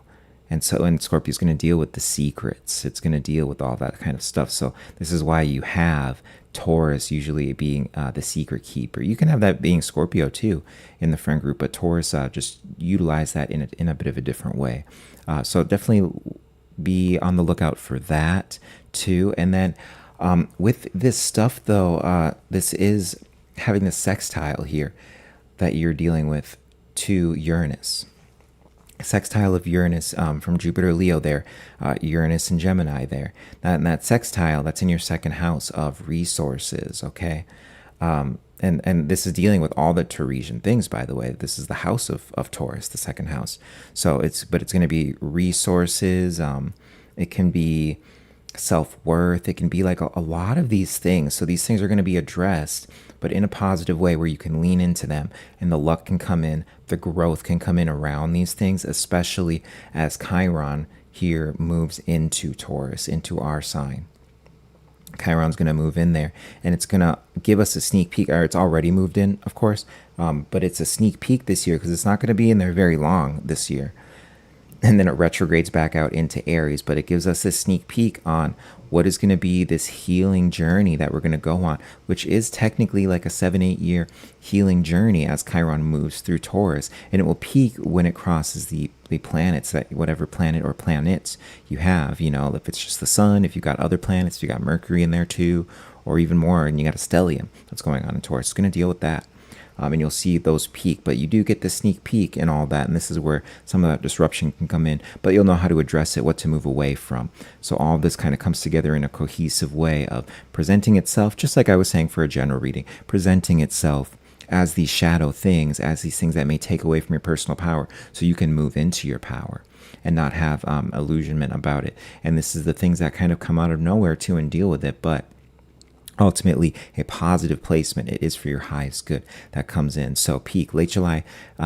And Scorpio is going to deal with the secrets. It's going to deal with all that kind of stuff. So this is why you have Taurus usually being the secret keeper. You can have that being Scorpio too in the friend group, but Taurus just utilize that in a bit of a different way. So definitely be on the lookout for that too. And then with this stuff though, this is having the sextile here that you're dealing with to Uranus. Sextile of Uranus from Jupiter Leo there, Uranus and Gemini there. That sextile, that's in your second house of resources, okay? And this is dealing with all the Tauresian things, by the way. This is the house of Taurus, the second house. So it's going to be resources. It can be self-worth. It can be like a lot of these things. So these things are going to be addressed, but in a positive way where you can lean into them, and the luck can come in, the growth can come in around these things, especially as Chiron here moves into Taurus, into our sign. Chiron's going to move in there, and it's going to give us a sneak peek, or it's already moved in, of course, but it's a sneak peek this year, because it's not going to be in there very long this year. And then it retrogrades back out into Aries, but it gives us a sneak peek on what is going to be this healing journey that we're going to go on, which is technically like a 7-8 year healing journey as Chiron moves through Taurus. And it will peak when it crosses the planets, that whatever planet or planets you have, if it's just the sun, if you got other planets, if you got Mercury in there too, or even more, and you got a stellium that's going on in Taurus. It's going to deal with that. And you'll see those peak, but you do get the sneak peek and all that, and this is where some of that disruption can come in, but you'll know how to address it, what to move away from. So all this kind of comes together in a cohesive way of presenting itself, just like I was saying for a general reading, presenting itself as these shadow things, as these things that may take away from your personal power, so you can move into your power and not have illusionment about it. And this is the things that kind of come out of nowhere too and deal with it, but ultimately a positive placement. It is for your highest good that comes in. So peak late July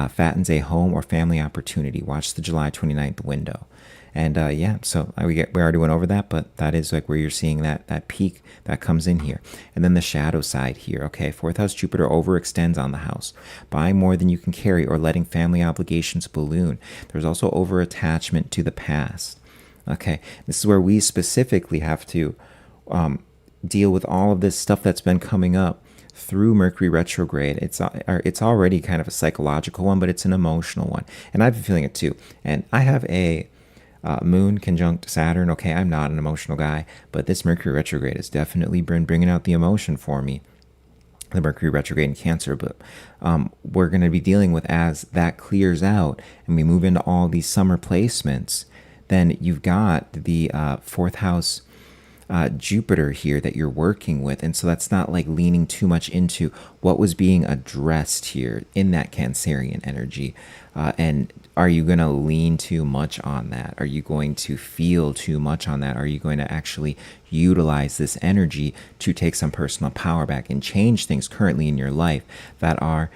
fattens a home or family opportunity. Watch the July 29th window. And yeah, so we already went over that, but that is like where you're seeing that peak that comes in here. And then the shadow side here, okay, 4th house Jupiter overextends on the house, buying more than you can carry or letting family obligations balloon. There's also over-attachment to the past. Okay, this is where we specifically have to deal with all of this stuff that's been coming up through Mercury retrograde. It's already kind of a psychological one, but it's an emotional one. And I've been feeling it too. And I have a moon conjunct Saturn. Okay, I'm not an emotional guy, but this Mercury retrograde has definitely been bringing out the emotion for me. the Mercury retrograde in Cancer, but we're going to be dealing with, as that clears out and we move into all these summer placements, then you've got the fourth house Jupiter here that you're working with. And so that's not like leaning too much into what was being addressed here in that Cancerian energy. And are you going to lean too much on that? Are you going to feel too much on that? Are you going to actually utilize this energy to take some personal power back and change things currently in your life that are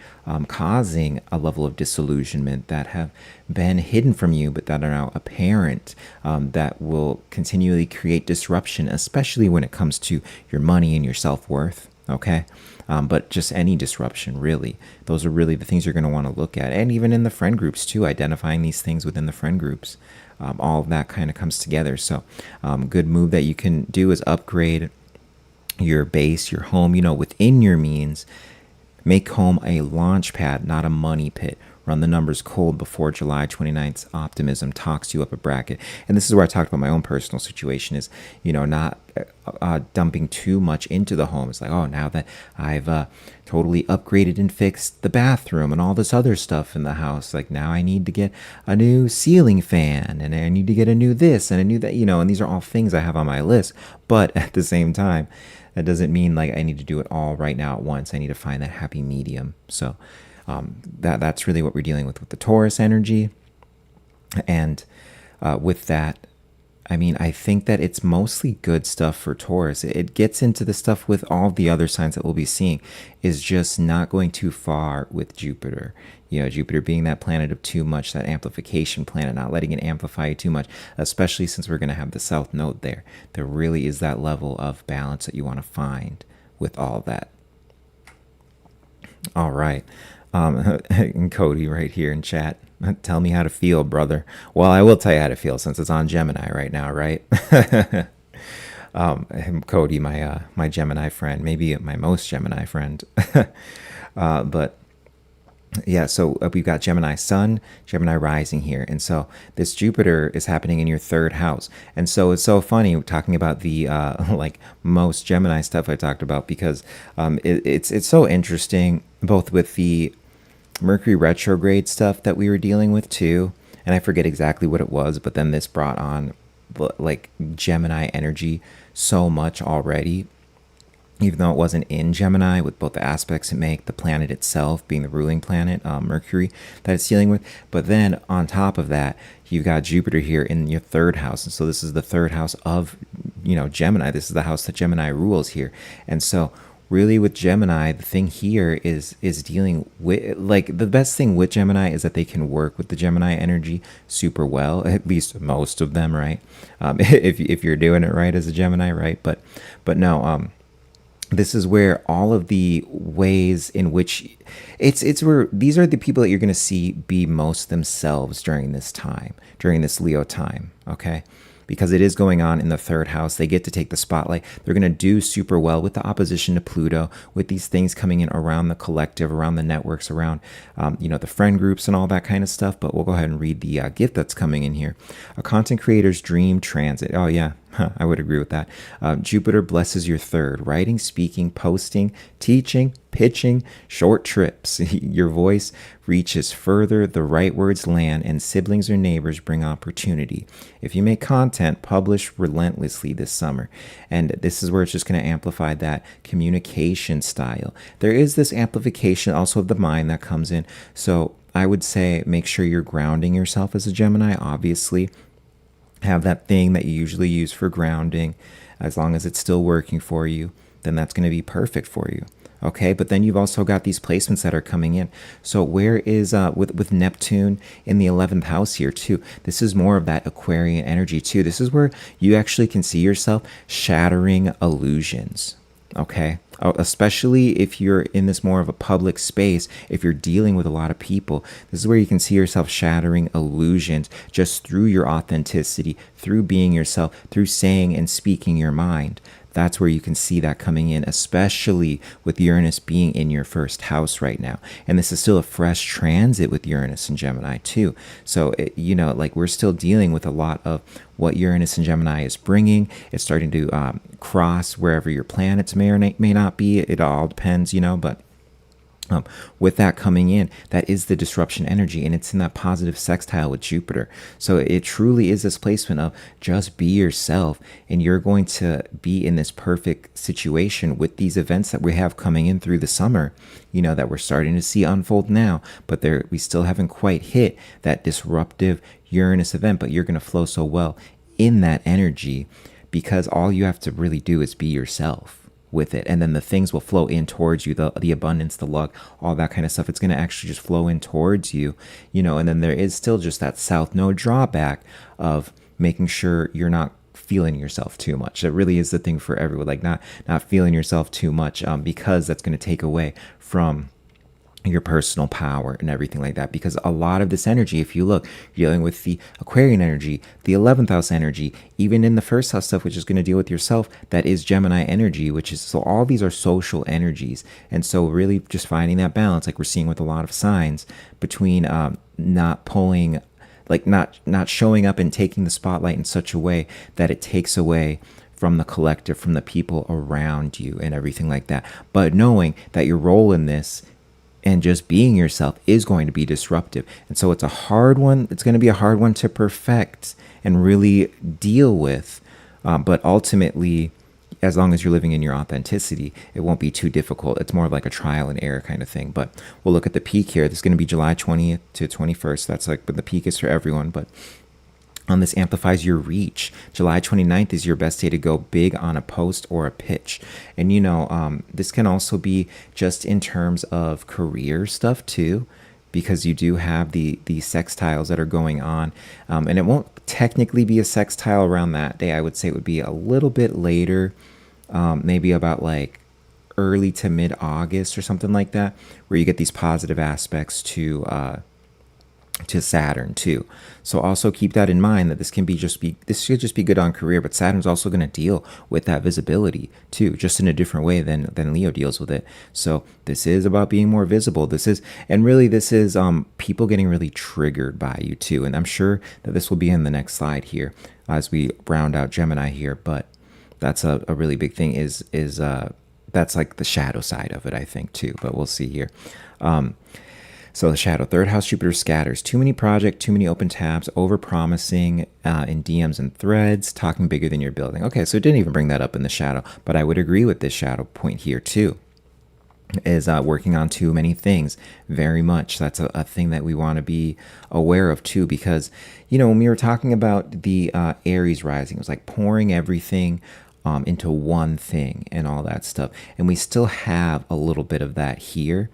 causing a level of disillusionment, that have been hidden from you but that are now apparent, that will continually create disruption, especially when it comes to your money and your self-worth? Okay. But just any disruption, really. Those are really the things you're going to want to look at. And even in the friend groups, too, identifying these things within the friend groups. All of that kind of comes together. So good move that you can do is upgrade your base, your home, within your means. Make home a launch pad, not a money pit. Run the numbers cold before July 29th's optimism talks you up a bracket. And this is where I talked about my own personal situation is, not dumping too much into the home. It's like, oh, now that I've totally upgraded and fixed the bathroom and all this other stuff in the house, like now I need to get a new ceiling fan and I need to get a new this and a new that, and these are all things I have on my list. But at the same time, that doesn't mean like I need to do it all right now at once. I need to find that happy medium. So that's really what we're dealing with the Taurus energy. And with that, I think that it's mostly good stuff for Taurus. It gets into the stuff with all the other signs that we'll be seeing, is just not going too far with Jupiter. Jupiter being that planet of too much, that amplification planet, not letting it amplify you too much, especially since we're going to have the South Node there. There really is that level of balance that you want to find with all that. All right. And Cody right here in chat, tell me how to feel, brother. Well, I will tell you how to feel since it's on Gemini right now, right? Cody, my Gemini friend, maybe my most Gemini friend. But yeah, so we've got Gemini Sun, Gemini Rising here. And so this Jupiter is happening in your third house. And so it's so funny talking about the like most Gemini stuff I talked about, because it's so interesting, both with the Mercury retrograde stuff that we were dealing with too. And I forget exactly what it was, but then this brought on like Gemini energy so much already, even though it wasn't in Gemini, with both the aspects it make, the planet itself being the ruling planet, Mercury, that it's dealing with. But then on top of that, you've got Jupiter here in your third house. And so this is the third house of, Gemini. This is the house that Gemini rules here. And so really with Gemini, the thing here is dealing with, like, the best thing with Gemini is that they can work with the Gemini energy super well, at least most of them, right? If you're doing it right as a Gemini, right? But no, this is where all of the ways in which it's where these are the people that you're going to see be most themselves during this time, during this Leo time, okay? Because it is going on in the third house. They get to take the spotlight. They're going to do super well with the opposition to Pluto, with these things coming in around the collective, around the networks, around, the friend groups and all that kind of stuff. But we'll go ahead and read the gift that's coming in here. A content creator's dream transit. Oh, yeah, I would agree with that. Jupiter blesses your third. Writing, speaking, posting, teaching, pitching, short trips. Your voice reaches further, the right words land, and siblings or neighbors bring opportunity. If you make content, publish relentlessly this summer. And this is where it's just going to amplify that communication style. There is this amplification also of the mind that comes in. So I would say make sure you're grounding yourself as a Gemini, obviously. Have that thing that you usually use for grounding. As long as it's still working for you, then that's going to be perfect for you. Okay, but then you've also got these placements that are coming in. So where is with Neptune in the 11th house here too? This is more of that Aquarian energy too. This is where you actually can see yourself shattering illusions. Okay, especially if you're in this more of a public space, if you're dealing with a lot of people, this is where you can see yourself shattering illusions just through your authenticity, through being yourself, through saying and speaking your mind. that's where you can see that coming in, especially with Uranus being in your first house right now. And this is still a fresh transit with Uranus and Gemini too. So, like we're still dealing with a lot of what Uranus and Gemini is bringing. It's starting to cross wherever your planets may or may not be. It all depends, but with that coming in, that is the disruption energy, and it's in that positive sextile with Jupiter. So it truly is this placement of just be yourself, and you're going to be in this perfect situation with these events that we have coming in through the summer, that we're starting to see unfold now, but we still haven't quite hit that disruptive Uranus event, but you're going to flow so well in that energy because all you have to really do is be yourself with it, and then the things will flow in towards you, the abundance, the luck, all that kind of stuff. It's going to actually just flow in towards you, and then there is still just that south node drawback of making sure you're not feeling yourself too much. That really is the thing for everyone, like not feeling yourself too much, because that's going to take away from your personal power and everything like that. Because a lot of this energy, if you look, you're dealing with the Aquarian energy, the 11th house energy, even in the first house stuff, which is going to deal with yourself, that is Gemini energy, so all these are social energies. And so really just finding that balance, like we're seeing with a lot of signs, between not pulling, like not showing up and taking the spotlight in such a way that it takes away from the collective, from the people around you and everything like that. But knowing that your role in this and just being yourself is going to be disruptive. And so it's a hard one. It's going to be a hard one to perfect and really deal with. But ultimately, as long as you're living in your authenticity, it won't be too difficult. It's more of like a trial and error kind of thing. But we'll look at the peak here. This is going to be July 20th to 21st. That's like, but the peak is for everyone. But this amplifies your reach. July 29th is your best day to go big on a post or a pitch. And, this can also be just in terms of career stuff too, because you do have the sextiles that are going on. And it won't technically be a sextile around that day. I would say it would be a little bit later, maybe about like early to mid-August or something like that, where you get these positive aspects to Saturn too. So also keep that in mind, that this should just be good on career, but Saturn's also going to deal with that visibility too, just in a different way than Leo deals with it. So this is about being more visible. This is people getting really triggered by you too. And I'm sure that this will be in the next slide here as we round out Gemini here, but that's a really big thing is that's like the shadow side of it, I think too, but we'll see here. So the shadow, third house, Jupiter scatters. Too many projects, too many open tabs, over-promising in DMs and threads, talking bigger than you're building. Okay, so it didn't even bring that up in the shadow, but I would agree with this shadow point here too, is working on too many things very much. That's a thing that we want to be aware of too, because, when we were talking about the Aries rising, it was like pouring everything into one thing and all that stuff. And we still have a little bit of that here.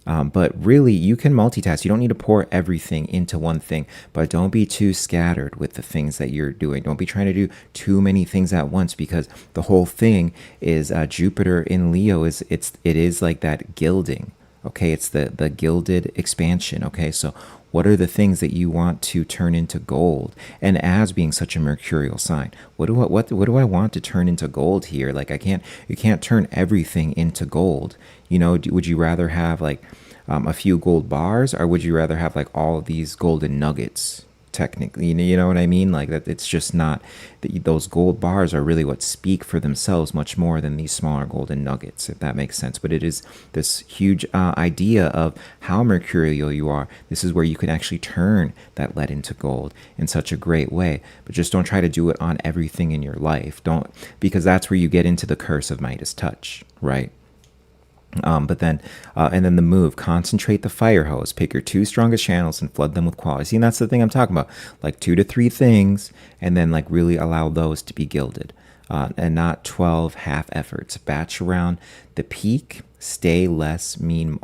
But really, you can multitask. You don't need to pour everything into one thing, but don't be too scattered with the things that you're doing. Don't be trying to do too many things at once, because the whole thing is Jupiter in Leo it is like that gilding. Okay, it's the gilded expansion. Okay, so what are the things that you want to turn into gold? And as being such a mercurial sign, what do I want to turn into gold here? Like you can't turn everything into gold. Would you rather have like a few gold bars, or would you rather have like all of these golden nuggets? Technically, you know what I mean? Like that, it's just not those gold bars are really what speak for themselves much more than these smaller golden nuggets, if that makes sense. But it is this huge idea of how mercurial you are. This is where you can actually turn that lead into gold in such a great way. But just don't try to do it on everything in your life. Because that's where you get into the curse of Midas touch, right? But then, and then the move, concentrate the fire hose, pick your 2 strongest channels and flood them with quality. See, and that's the thing I'm talking about, like 2 to 3 things, and then like really allow those to be gilded, and not 12 half efforts. Batch around the peak, say less, mean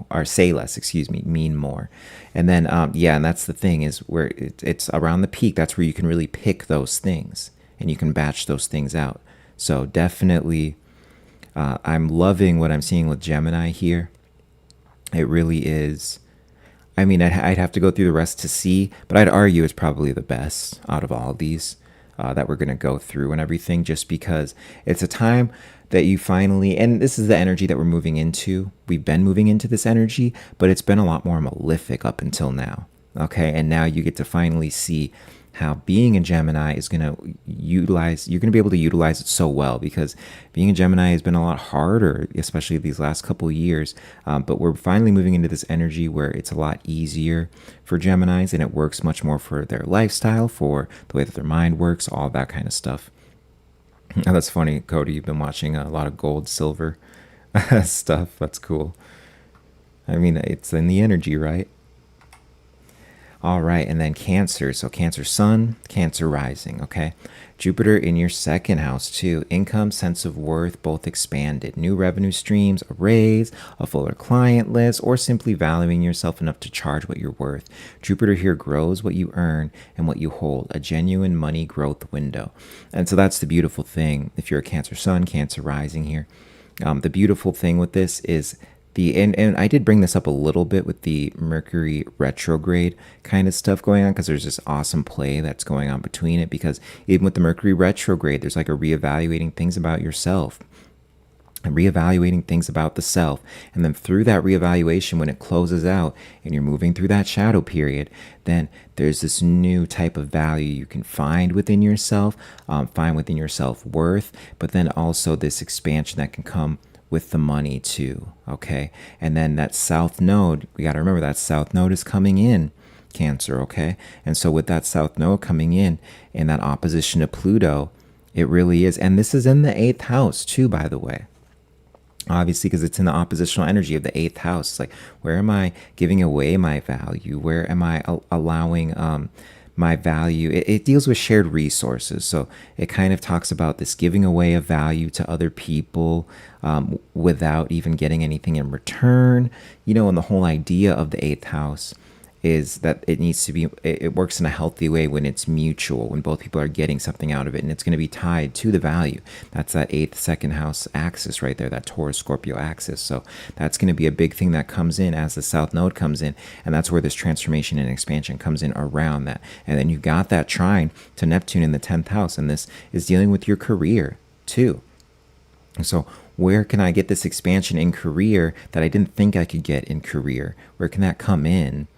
more. And then, and that's the thing is where it's around the peak. That's where you can really pick those things and you can batch those things out. So definitely, I'm loving what I'm seeing with Gemini here. It really is. I mean, I'd have to go through the rest to see, but I'd argue it's probably the best out of all of these. that we're going to go through and everything, just because it's a time that you finally, and this is the energy that we're moving into. We've been moving into this energy, but it's been a lot more malefic up until now. Okay. And now you get to finally see how being a Gemini is going to utilize, you're going to be able to utilize it so well, because being a Gemini has been a lot harder, especially these last couple of years. But we're finally moving into this energy where it's a lot easier for Geminis, and it works much more for their lifestyle, for the way that their mind works, all that kind of stuff. Oh, that's funny, Cody. You've been watching a lot of gold, silver stuff. That's cool. I mean, it's in the energy, right? All right, and then Cancer. So Cancer Sun, Cancer Rising, okay? Jupiter in your second house too. Income, sense of worth, both expanded. New revenue streams, a raise, a fuller client list, or simply valuing yourself enough to charge what you're worth. Jupiter here grows what you earn and what you hold, a genuine money growth window. And so that's the beautiful thing. If you're a Cancer Sun, Cancer Rising here, the beautiful thing with this is and I did bring this up a little bit with the Mercury retrograde kind of stuff going on, because there's this awesome play that's going on between it, because even with the Mercury retrograde, there's like a reevaluating things about yourself and reevaluating things about the self. And then through that reevaluation, when it closes out and you're moving through that shadow period, then there's this new type of value you can find within yourself, find within your self-worth, but then also this expansion that can come with the money too, okay? And then that south node, we got to remember that south node is coming in, Cancer, okay? And so with that south node coming in and that opposition to Pluto, it really is. And this is in the 8th house too, by the way. Obviously, because it's in the oppositional energy of the 8th house. It's like, where am I giving away my value? Where am I allowing my value? It deals with shared resources. So it kind of talks about this giving away of value to other people without even getting anything in return. You know, and the whole idea of the 8th house is that it needs to be, it works in a healthy way when it's mutual, when both people are getting something out of it, and it's going to be tied to the value. That's that 8th second house axis right there, that Taurus Scorpio axis. So that's going to be a big thing that comes in as the south node comes in, and that's where this transformation and expansion comes in around that. And then you've got that trine to Neptune in the 10th house, and this is dealing with your career too. So where can I get this expansion in career that I didn't think I could get in career? Where can that come in?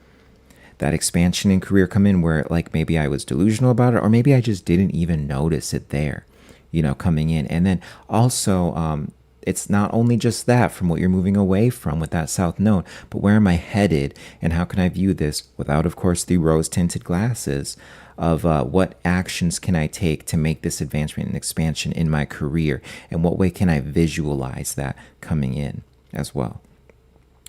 That expansion in career come in where, like, maybe I was delusional about it, or maybe I just didn't even notice it there, you know, coming in. And then also, it's not only just that from what you're moving away from with that south node, but where am I headed, and how can I view this without, of course, the rose-tinted glasses of what actions can I take to make this advancement and expansion in my career, and what way can I visualize that coming in as well.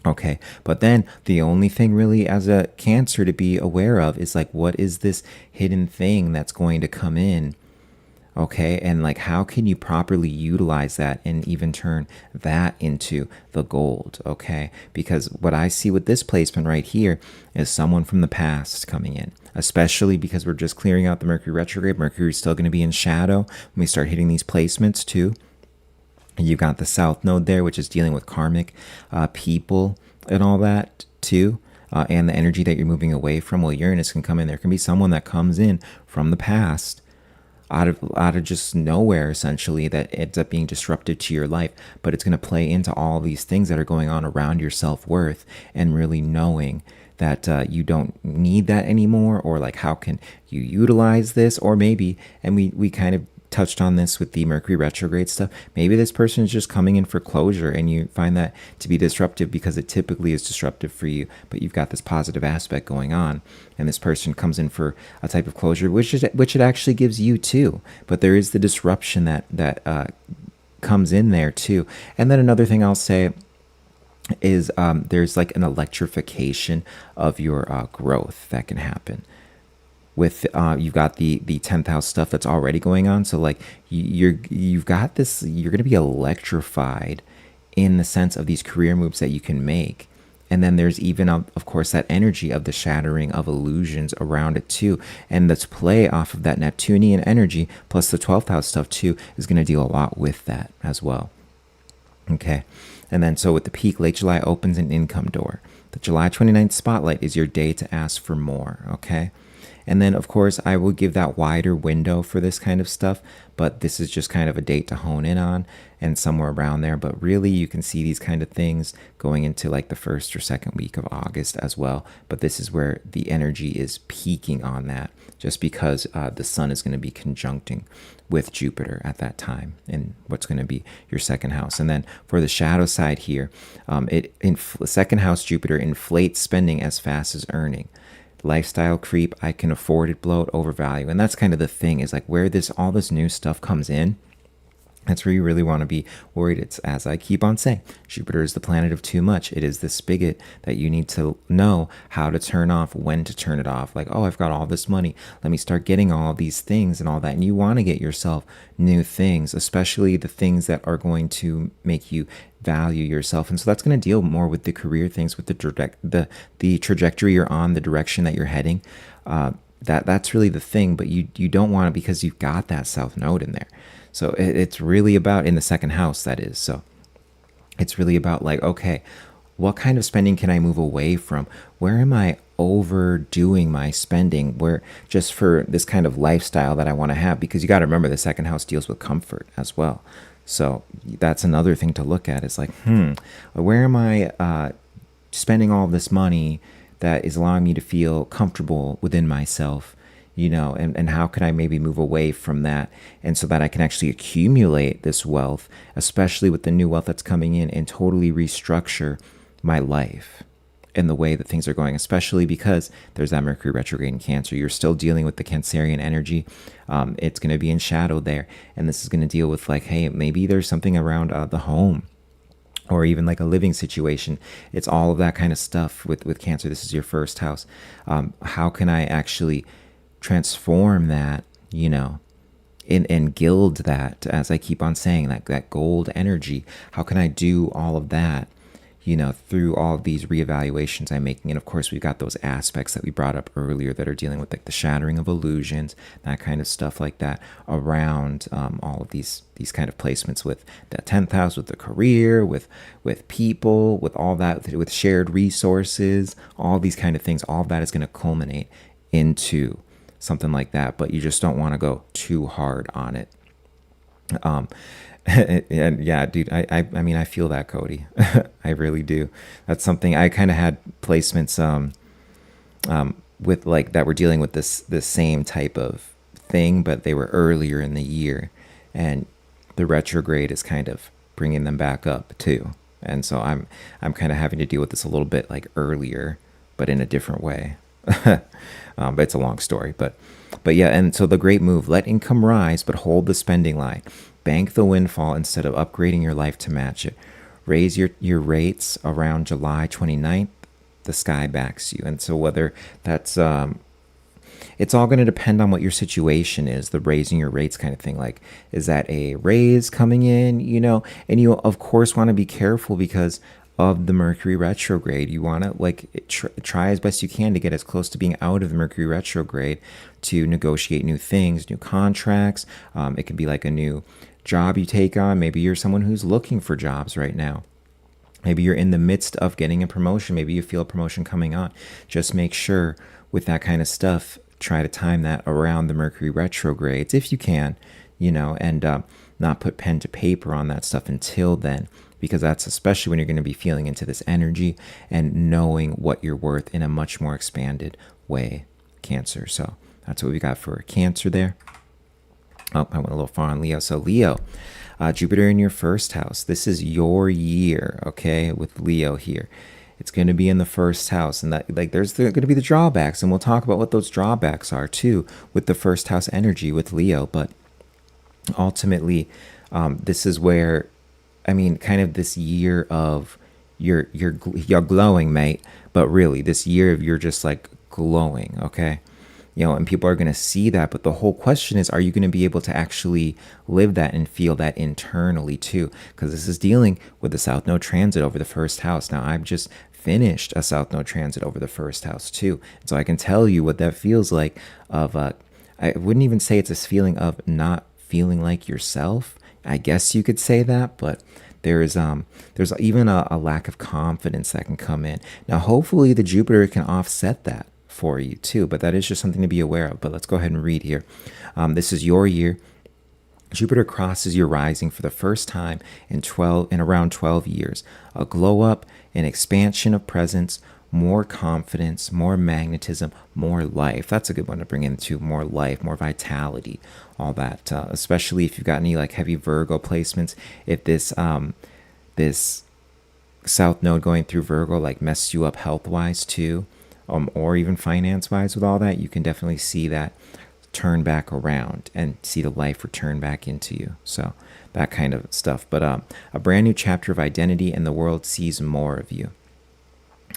Okay, but then the only thing really as a Cancer to be aware of is, like, what is this hidden thing that's going to come in? Okay, and like, how can you properly utilize that and even turn that into the gold? Okay, because what I see with this placement right here is someone from the past coming in, especially because we're just clearing out the Mercury retrograde. Mercury's still going to be in shadow when we start hitting these placements too. You've got the south node there, which is dealing with karmic people and all that too, and the energy that you're moving away from. Well, Uranus can come in. There can be someone that comes in from the past out of just nowhere, essentially, that ends up being disruptive to your life. But it's going to play into all these things that are going on around your self-worth, and really knowing that you don't need that anymore, or like, how can you utilize this? Or maybe, and we kind of touched on this with the Mercury retrograde stuff, maybe this person is just coming in for closure, and you find that to be disruptive because it typically is disruptive for you, but you've got this positive aspect going on, and this person comes in for a type of closure, which it actually gives you too. But there is the disruption that comes in there too. And then another thing I'll say is there's like an electrification of your growth that can happen with you've got the 10th house stuff that's already going on. So like, you've got this, you're going to be electrified in the sense of these career moves that you can make. And then there's even, of course, that energy of the shattering of illusions around it too. And this play off of that Neptunian energy plus the 12th house stuff too is going to deal a lot with that as well. Okay. And then so with the peak, late July opens an income door. The July 29th spotlight is your day to ask for more. Okay. And then, of course, I will give that wider window for this kind of stuff, but this is just kind of a date to hone in on and somewhere around there. But really, you can see these kind of things going into like the first or second week of August as well. But this is where the energy is peaking on that, just because the sun is going to be conjuncting with Jupiter at that time in what's going to be your second house. And then for the shadow side here, second house Jupiter inflates spending as fast as earning. Lifestyle creep, I can afford it, bloat, overvalue. And that's kind of the thing, is like where all this new stuff comes in. That's where you really want to be worried. It's, as I keep on saying, Jupiter is the planet of too much. It is the spigot that you need to know how to turn off, when to turn it off. Like, oh, I've got all this money. Let me start getting all these things and all that. And you want to get yourself new things, especially the things that are going to make you value yourself. And so that's going to deal more with the career things, with the trajectory you're on, the direction that you're heading. That's really the thing. But you don't want it, because you've got that South Node in there. So it's really about, in the second house, that is. So it's really about like, okay, what kind of spending can I move away from? Where am I overdoing my spending? Where, just for this kind of lifestyle that I want to have? Because you got to remember, the second house deals with comfort as well. So that's another thing to look at. It's like, where am I spending all this money that is allowing me to feel comfortable within myself? And how can I maybe move away from that, and so that I can actually accumulate this wealth, especially with the new wealth that's coming in, and totally restructure my life in the way that things are going, especially because there's that Mercury retrograde in Cancer. You're still dealing with the Cancerian energy. It's going to be in shadow there, and this is going to deal with like, hey, maybe there's something around the home, or even like a living situation. It's all of that kind of stuff with Cancer. This is your first house. How can I actually transform that, and gild that, as I keep on saying, that gold energy? How can I do all of that, through all of these reevaluations I'm making? And of course, we've got those aspects that we brought up earlier that are dealing with like the shattering of illusions, that kind of stuff like that, around all of these kind of placements with the 10th house, with the career, with people, with all that, with shared resources, all these kind of things. All of that is going to culminate into something like that, but you just don't want to go too hard on it. And yeah, dude, I mean, I feel that, Cody. I really do. That's something I kind of had placements with, like, that were dealing with this same type of thing, but they were earlier in the year, and the retrograde is kind of bringing them back up too. And so I'm kind of having to deal with this a little bit like earlier, but in a different way. But it's a long story, but yeah. And so the great move: let income rise, but hold the spending line. Bank the windfall instead of upgrading your life to match it. Raise your rates around July 29th. The sky backs you. And so whether that's it's all going to depend on what your situation is, the raising your rates kind of thing. Like, is that a raise coming in, and you of course want to be careful because of the Mercury retrograde. You want to like try as best you can to get as close to being out of the Mercury retrograde, to negotiate new things, new contracts. It could be like a new job you take on. Maybe you're someone who's looking for jobs right now. Maybe you're in the midst of getting a promotion. Maybe you feel a promotion coming on. Just make sure with that kind of stuff, try to time that around the Mercury retrogrades if you can, and not put pen to paper on that stuff until then. Because that's especially when you're going to be feeling into this energy and knowing what you're worth in a much more expanded way, Cancer. So that's what we got for Cancer there. Oh, I went a little far on Leo. So Leo, Jupiter in your first house. This is your year, okay, with Leo here. It's going to be in the first house, and that, like, there's going to be the drawbacks, and we'll talk about what those drawbacks are too with the first house energy with Leo. But ultimately, this is where, I mean, kind of this year of you're glowing, mate, but really this year of you're just like glowing, okay? And people are going to see that, but the whole question is, are you going to be able to actually live that and feel that internally too? Because this is dealing with the South Node transit over the first house. Now, I've just finished a South Node transit over the first house too, so I can tell you what that feels like of, I wouldn't even say it's this feeling of not feeling like yourself. I guess you could say that, but there's even a lack of confidence that can come in. Now, hopefully the Jupiter can offset that for you too. But that is just something to be aware of. But let's go ahead and read here. This is your year. Jupiter crosses your rising for the first time in around 12 years. A glow up, an expansion of presence, more confidence, more magnetism, more life. That's a good one to bring into more life, more vitality, all that. Especially if you've got any like heavy Virgo placements. If this South Node going through Virgo like messed you up health wise too, or even finance wise with all that, you can definitely see that turn back around and see the life return back into you. So that kind of stuff. But a brand new chapter of identity, and the world sees more of you.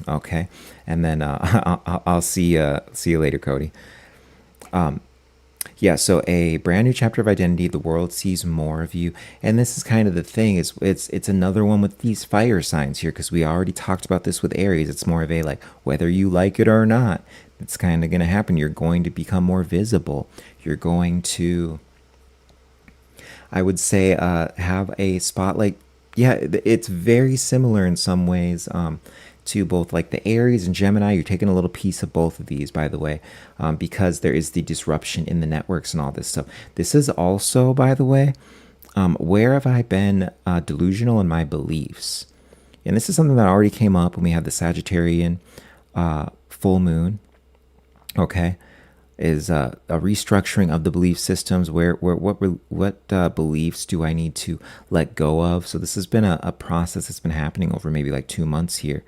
Okay, and then I'll see you later, Cody. Yeah, so a brand new chapter of identity, the world sees more of you. And this is kind of the thing, is it's another one with these fire signs here, because we already talked about this with Aries. It's more of a like, whether you like it or not, it's kind of going to happen. You're going to become more visible. You're going to, I would say, have a spotlight. Yeah, it's very similar in some ways to both like the Aries and Gemini. You're taking a little piece of both of these, by the way, because there is the disruption in the networks and all this stuff. This is also, by the way, where have I been delusional in my beliefs? And this is something that already came up when we had the Sagittarian full moon. Okay, is a restructuring of the belief systems. What beliefs do I need to let go of? So this has been a process that's been happening over maybe like 2 months here.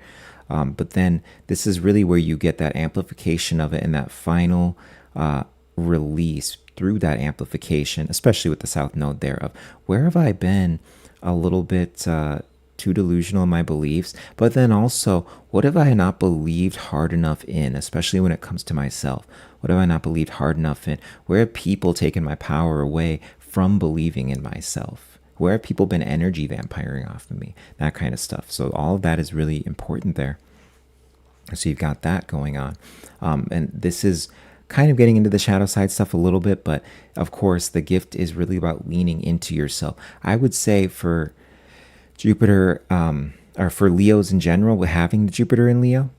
But then this is really where you get that amplification of it, and that final release through that amplification, especially with the South Node there, of where have I been a little bit too delusional in my beliefs, but then also, what have I not believed hard enough in, especially when it comes to myself? What have I not believed hard enough in? Where have people taken my power away from believing in myself? Where have people been energy vampiring off of me? That kind of stuff. So all of that is really important there. So you've got that going on. And this is kind of getting into the shadow side stuff a little bit, but of course the gift is really about leaning into yourself. I would say for Jupiter, or for Leos in general, with having the Jupiter in Leo,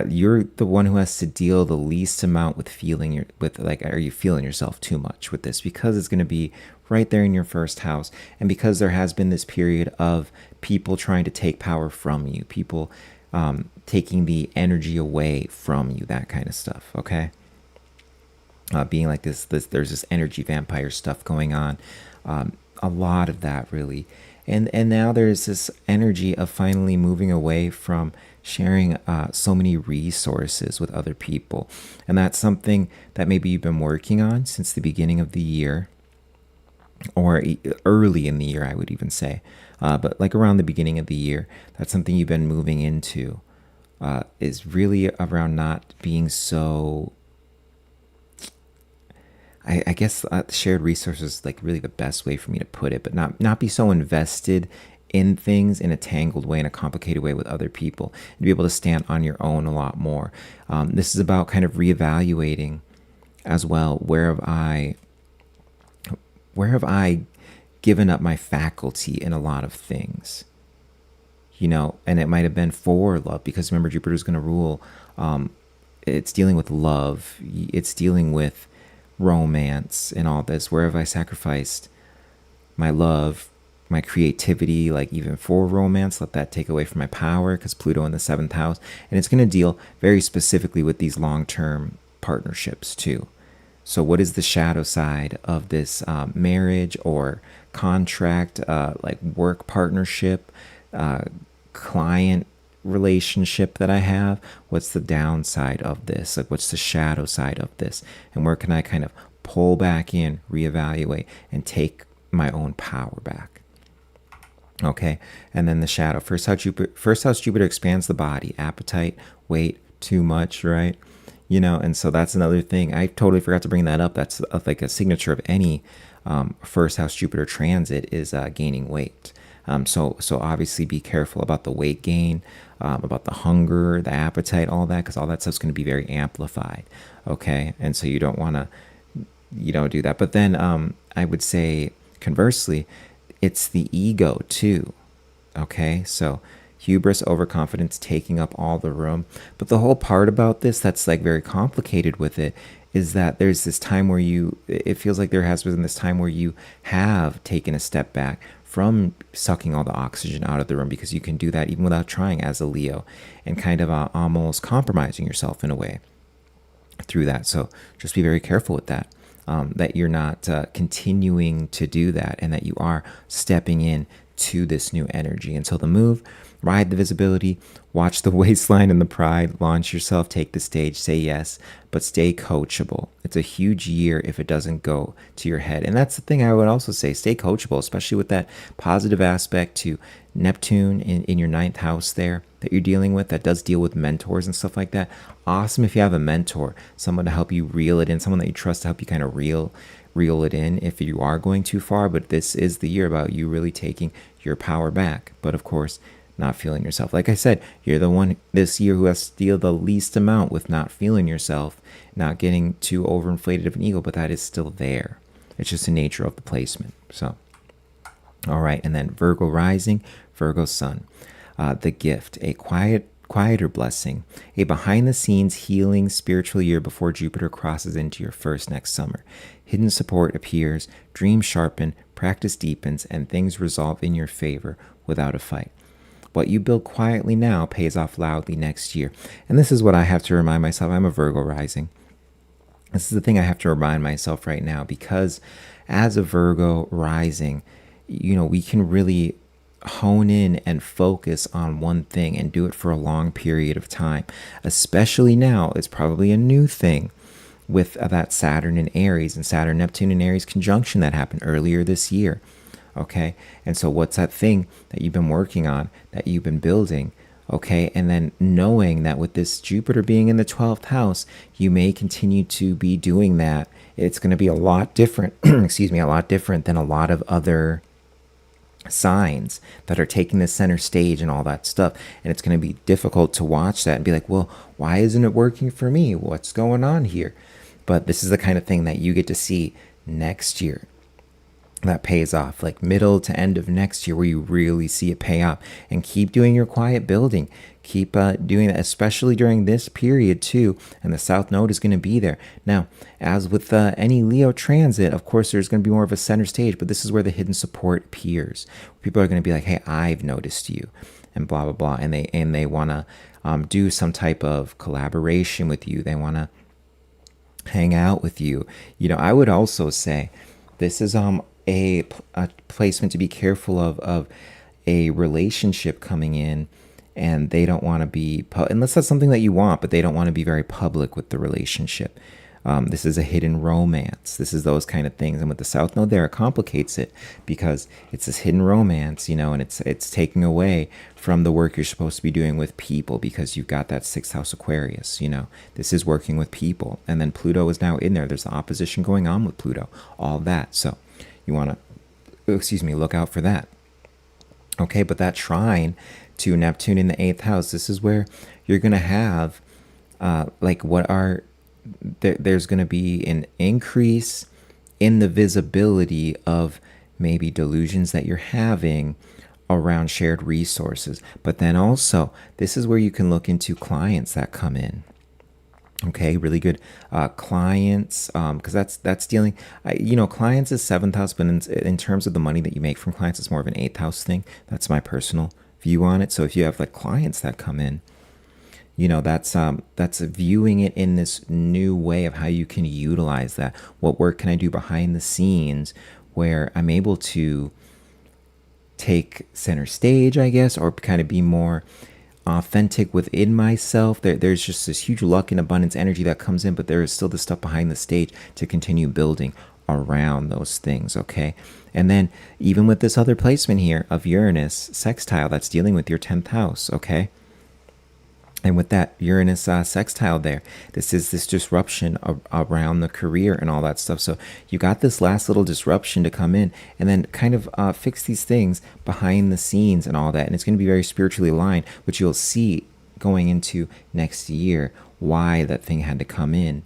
you're the one who has to deal the least amount with are you feeling yourself too much with this, because it's going to be right there in your first house, and because there has been this period of people trying to take power from you, people taking the energy away from you, that kind of stuff. Okay, being like this, there's this energy vampire stuff going on, a lot of that really. And now there's this energy of finally moving away from sharing so many resources with other people. And that's something that maybe you've been working on since the beginning of the year, or early in the year, I would even say. But like around the beginning of the year, that's something you've been moving into, is really around not being so... I guess shared resources is like really the best way for me to put it, but not be so invested in things in a tangled way, in a complicated way with other people, and be able to stand on your own a lot more. This is about kind of reevaluating as well. Where have I given up my faculty in a lot of things? You know, and it might have been for love, because remember, Jupiter's going to rule. It's dealing with love. It's dealing with romance and all this. Where have I sacrificed my love, my creativity, like even for romance? Let that take away from my power, because Pluto in the 7th house. And it's going to deal very specifically with these long-term partnerships too. So what is the shadow side of this marriage or contract, like work partnership, client relationship that I have? What's the downside of this? Like, what's the shadow side of this? And where can I kind of pull back in, reevaluate, and take my own power back? Okay, and then the shadow. First house Jupiter expands the body, appetite, weight, too much, right? You know, and so that's another thing. I totally forgot to bring that up. That's like a signature of any first house Jupiter transit is gaining weight. So obviously be careful about the weight gain, about the hunger, the appetite, all that, because all that stuff's going to be very amplified. Okay, and so you don't do that. But then I would say conversely, it's the ego too. Okay, so hubris, overconfidence, taking up all the room. But the whole part about this that's like very complicated with it is that there's this time where it feels like there has been this time where you have taken a step back from sucking all the oxygen out of the room, because you can do that even without trying as a Leo, and kind of almost compromising yourself in a way through that. So just be very careful with that, that you're not continuing to do that, and that you are stepping in to this new energy. Until the move, ride the visibility, watch the waistline and the pride, launch yourself, take the stage, say yes, but stay coachable. It's a huge year if it doesn't go to your head. And that's the thing I would also say, stay coachable, especially with that positive aspect to Neptune in your 9th house there that you're dealing with, that does deal with mentors and stuff like that. Awesome if you have a mentor, someone to help you reel it in, someone that you trust to help you kind of reel it in if you are going too far. But this is the year about you really taking your power back. But of course, not feeling yourself. Like I said, you're the one this year who has to deal the least amount with not feeling yourself, not getting too overinflated of an ego, but that is still there. It's just the nature of the placement. So, all right. And then Virgo rising, Virgo sun, the gift, a quieter blessing, a behind-the-scenes healing spiritual year before Jupiter crosses into your first next summer. Hidden support appears, dreams sharpen, practice deepens, and things resolve in your favor without a fight. What you build quietly now pays off loudly next year. And this is what I have to remind myself. I'm a Virgo rising. This is the thing I have to remind myself right now, because as a Virgo rising, we can really hone in and focus on one thing and do it for a long period of time. Especially now, it's probably a new thing with that Saturn in Aries and Saturn, Neptune in Aries conjunction that happened earlier this year. Okay. And so what's that thing that you've been working on, that you've been building? Okay. And then knowing that with this Jupiter being in the 12th house, you may continue to be doing that. It's going to be a lot different, excuse me, a lot different than a lot of other signs that are taking the center stage and all that stuff. And it's going to be difficult to watch that and be like, well, why isn't it working for me? What's going on here? But this is the kind of thing that you get to see next year that pays off, like middle to end of next year, where you really see it pay off. And keep doing your quiet building. Keep doing that, especially during this period too. And the South Node is going to be there. Now, as with any Leo transit, of course, there's going to be more of a center stage, but this is where the hidden support appears. People are going to be like, hey, I've noticed you, and blah, blah, blah. And they want to do some type of collaboration with you. They want to hang out with you. I would also say this is a placement to be careful of a relationship coming in, and they don't want to be, unless that's something that you want, but they don't want to be very public with the relationship. This is a hidden romance. This is those kind of things. And with the South Node there, it complicates it, because it's this hidden romance, and it's taking away from the work you're supposed to be doing with people, because you've got that 6th house Aquarius. This is working with people. And then Pluto is now in there. There's the opposition going on with Pluto, all that. So you want to, look out for that. Okay, but that trine to Neptune in the 8th house, this is where you're going to have, there's going to be an increase in the visibility of maybe delusions that you're having around shared resources. But then also, this is where you can look into clients that come in. Okay, really good clients, because that's dealing, clients is 7th house, but in terms of the money that you make from clients, it's more of an 8th house thing. That's my personal view on it. So if you have like clients that come in, that's viewing it in this new way of how you can utilize that. What work can I do behind the scenes where I'm able to take center stage, I guess, or kind of be more authentic within myself. There's just this huge luck and abundance energy that comes in, but there is still the stuff behind the stage to continue building around those things. Okay. And then even with this other placement here of Uranus sextile, that's dealing with your 10th house. Okay. And with that Uranus sextile there, this is this disruption around the career and all that stuff. So you got this last little disruption to come in and then kind of fix these things behind the scenes and all that. And it's going to be very spiritually aligned, which you'll see going into next year, why that thing had to come in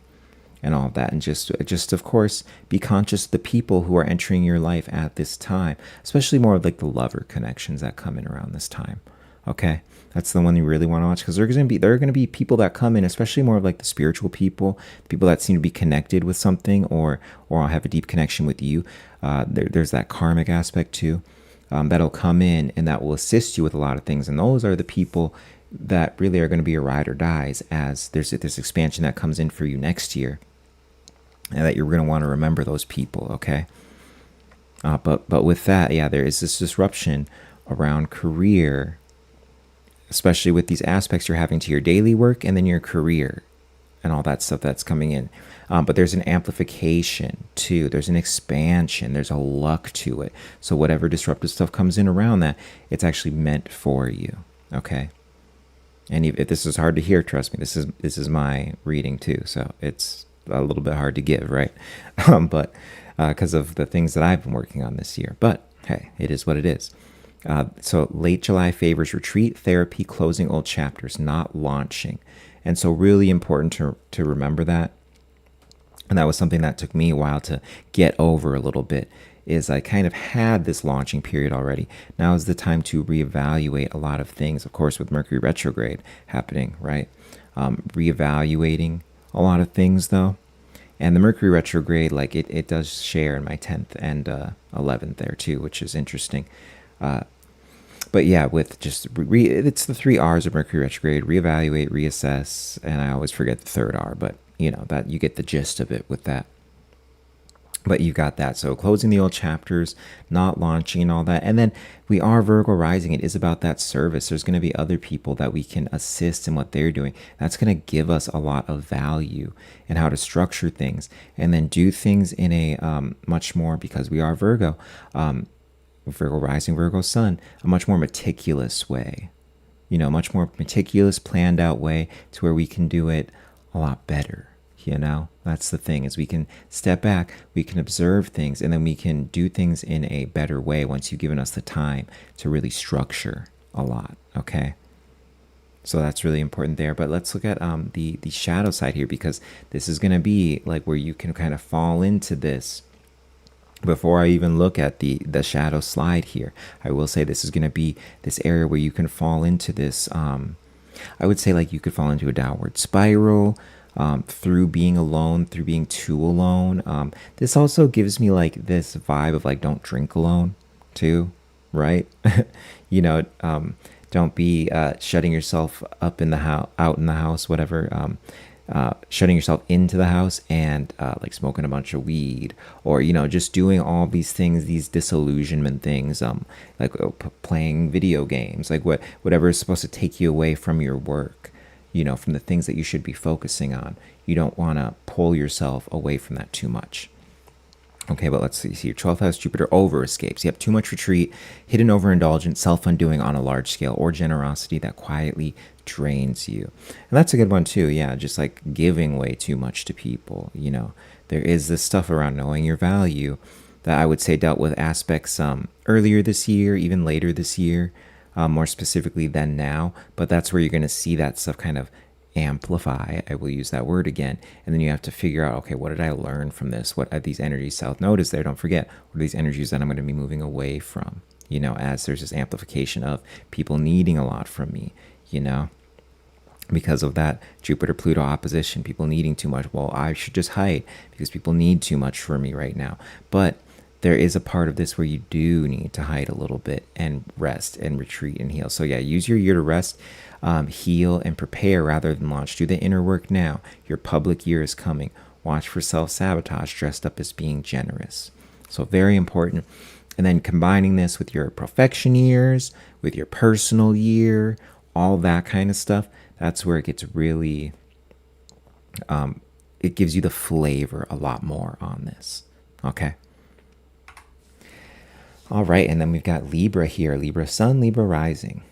and all that. And just of course, be conscious of the people who are entering your life at this time, especially more of like the lover connections that come in around this time. Okay, that's the one you really want to watch, because there are going to be people that come in, especially more of like the spiritual people that seem to be connected with something, or have a deep connection with you. There's that karmic aspect too, that'll come in and that will assist you with a lot of things, and those are the people that really are going to be your ride or dies, as there's this expansion that comes in for you next year, and that you're going to want to remember those people. Okay. But with that, yeah, there is this disruption around career, especially with these aspects you're having to your daily work and then your career and all that stuff that's coming in. But there's an amplification too. There's an expansion. There's a luck to it. So whatever disruptive stuff comes in around that, it's actually meant for you. Okay. And if this is hard to hear, trust me, this is my reading too. So it's a little bit hard to give, right? But because of the things that I've been working on this year. But hey, it is what it is. So late July favors retreat, therapy, closing old chapters, not launching. And so really important to remember that. And that was something that took me a while to get over a little bit, is I kind of had this launching period already. Now is the time to reevaluate a lot of things, of course, with Mercury retrograde happening, right? Reevaluating a lot of things though. And the Mercury retrograde, like it does share in my 10th and 11th there too, which is interesting. But yeah, with just it's the 3 R's of Mercury retrograde: reevaluate, reassess, and I always forget the third R, but you know that you get the gist of it with that. But you got that. So closing the old chapters, not launching and all that. And then we are Virgo rising. It is about that service. There's going to be other people that we can assist in what they're doing. That's going to give us a lot of value in how to structure things and then do things in a much more, because we are Virgo, Virgo rising, Virgo sun, a much more meticulous way, you know, much more meticulous, planned out way to where we can do it a lot better. You know, that's the thing, is we can step back, we can observe things, and then we can do things in a better way once you've given us the time to really structure a lot. Okay. So that's really important there. But let's look at the shadow side here, because this is going to be like where you can kind of fall into this. Before I even look at the shadow slide here, I will say this is going to be this area where you can fall into this. I would say like you could fall into a downward spiral, through being alone, through being too alone. This also gives me like this vibe of like, don't drink alone too, right? You know, don't be shutting yourself up in the house, out in the house, whatever. Shutting yourself into the house and like smoking a bunch of weed, or you know, just doing all these things, these disillusionment things, like playing video games, like whatever is supposed to take you away from your work, you know, from the things that you should be focusing on. You don't want to pull yourself away from that too much. Okay, but let's see your 12th house Jupiter over escapes. You have too much retreat, hidden overindulgence, self-undoing on a large scale, or generosity that quietly drains you. And that's a good one too. Yeah, just like giving way too much to people. You know, there is this stuff around knowing your value that I would say dealt with aspects earlier this year, even later this year, more specifically than now. But that's where you're going to see that stuff kind of amplify. I will use that word again. And then you have to figure out, okay, what did I learn from this? What are these energies? South Node is there. Don't forget, what are these energies that I'm going to be moving away from? You know, as there's this amplification of people needing a lot from me, you know, because of that Jupiter-Pluto opposition, people needing too much. Well, I should just hide because people need too much for me right now. But there is a part of this where you do need to hide a little bit and rest and retreat and heal. So yeah, use your year to rest, heal, and prepare rather than launch. Do the inner work now. Your public year is coming. Watch for self-sabotage dressed up as being generous. So very important. And then combining this with your profection years, with your personal year, all that kind of stuff, that's where it gets really, it gives you the flavor a lot more on this. Okay. All right, and then we've got Libra here, Libra sun, Libra rising.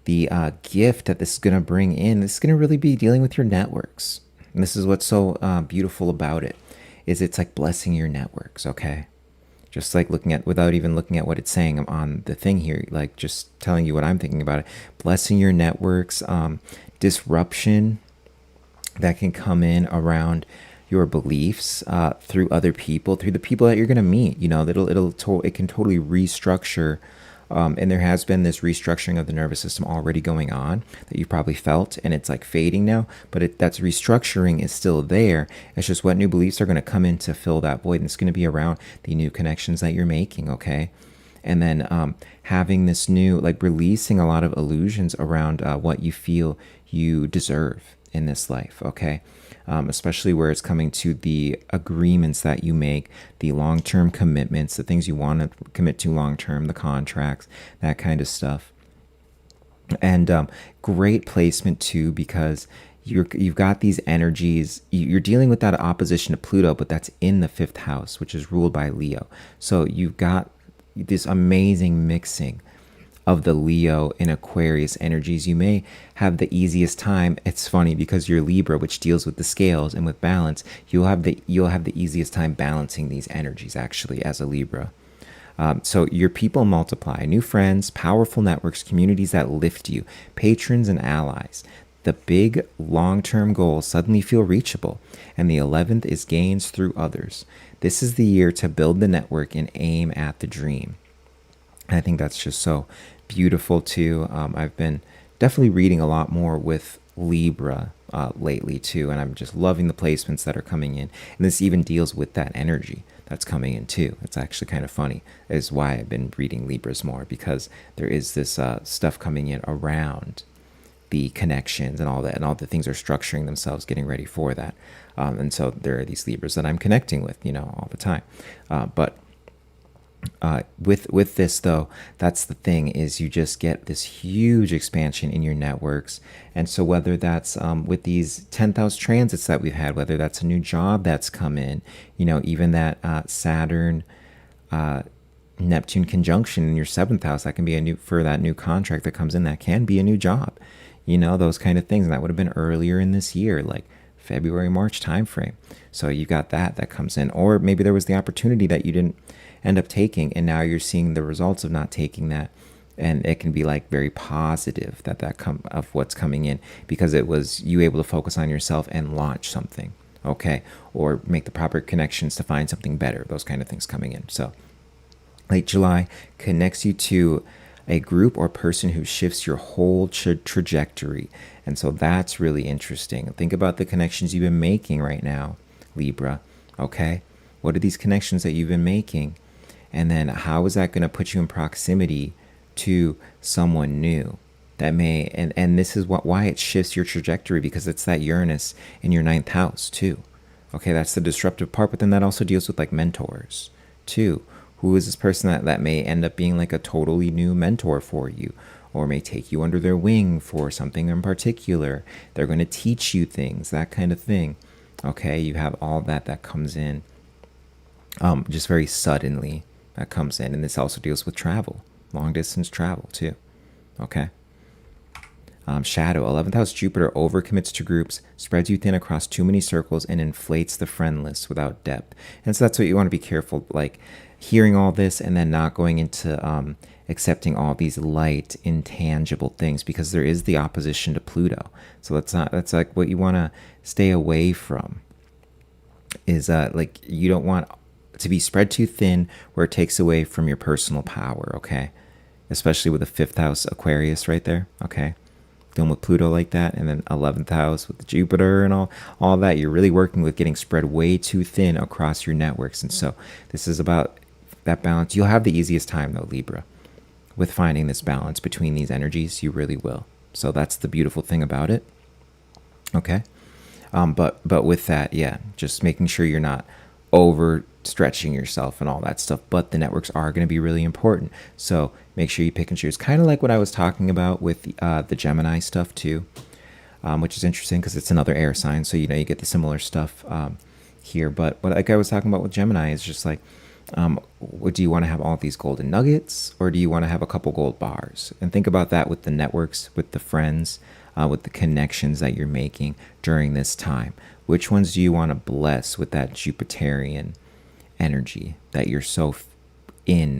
The gift that this is going to bring in, this is going to really be dealing with your networks. And this is what's so beautiful about it, is it's like blessing your networks, okay? Just like looking at, without even looking at what it's saying on the thing here, like just telling you what I'm thinking about it. Blessing your networks, disruption that can come in around your beliefs through other people, through the people that you're going to meet. You know, it can totally restructure And there has been this restructuring of the nervous system already going on that you've probably felt, and it's like fading now, but that's restructuring is still there. It's just what new beliefs are going to come in to fill that void, and it's going to be around the new connections that you're making, okay? And then having this new, like releasing a lot of illusions around what you feel you deserve in this life, okay? Especially where it's coming to the agreements that you make, the long-term commitments, the things you want to commit to long-term, the contracts, that kind of stuff. And great placement too, because you've got these energies. You're dealing with that opposition to Pluto, but that's in the 5th house, which is ruled by Leo. So you've got this amazing mixing of the Leo and Aquarius energies. You may have the easiest time. It's funny because you're Libra, which deals with the scales and with balance. You'll have the easiest time balancing these energies actually as a Libra. So your people multiply, new friends, powerful networks, communities that lift you, patrons and allies. The big long-term goals suddenly feel reachable, and the 11th is gains through others. This is the year to build the network and aim at the dream. I think that's just so beautiful too. I've been definitely reading a lot more with Libra lately too, and I'm just loving the placements that are coming in. And this even deals with that energy that's coming in too. It's actually kind of funny, is why I've been reading Libras more, because there is this stuff coming in around the connections and all that, and all the things are structuring themselves, getting ready for that. And so there are these Libras that I'm connecting with, all the time. But with this though, that's the thing, is you just get this huge expansion in your networks. And so whether that's with these 10th house transits that we've had, whether that's a new job that's come in, even that Saturn Neptune conjunction in your 7th house, that can be that new contract that comes in, that can be a new job, those kind of things. And that would have been earlier in this year, like February, March timeframe. So you got that comes in. Or maybe there was the opportunity that you didn't end up taking, and now you're seeing the results of not taking that, and it can be like very positive of what's coming in, because it was you able to focus on yourself and launch something, okay, or make the proper connections to find something better, those kind of things coming in. So late July connects you to a group or person who shifts your whole trajectory. And so that's really interesting. Think about the connections you've been making right now, Libra, okay? What are these connections that you've been making? And then how is that going to put you in proximity to someone new that may, and this is why it shifts your trajectory, because it's that Uranus in your 9th house too. Okay, that's the disruptive part, but then that also deals with like mentors too. Who is this person that may end up being like a totally new mentor for you, or may take you under their wing for something in particular? They're going to teach you things, that kind of thing. Okay, you have all that comes in just very suddenly, that comes in. And this also deals with travel, long distance travel too. Okay. Shadow, 11th house Jupiter overcommits to groups, spreads you thin across too many circles, and inflates the friend list without depth. And so that's what you want to be careful, like hearing all this and then not going into accepting all these light, intangible things, because there is the opposition to Pluto. So that's like what you want to stay away from, is like you don't want to be spread too thin where it takes away from your personal power, okay? Especially with the 5th house Aquarius right there, okay? Dealing with Pluto like that, and then 11th house with Jupiter and all that. You're really working with getting spread way too thin across your networks. And so this is about that balance. You'll have the easiest time though, Libra, with finding this balance between these energies. You really will. So that's the beautiful thing about it, okay? But with that, yeah, just making sure you're not overstretching yourself and all that stuff. But the networks are going to be really important, so make sure you pick and choose. Kind of like what I was talking about with the Gemini stuff too, which is interesting because it's another air sign, so you get the similar stuff here. But like I was talking about with Gemini, is just like, do you want to have all these golden nuggets, or do you want to have a couple gold bars? And think about that with the networks, with the friends, with the connections that you're making during this time. Which ones do you want to bless with that Jupiterian energy that you're so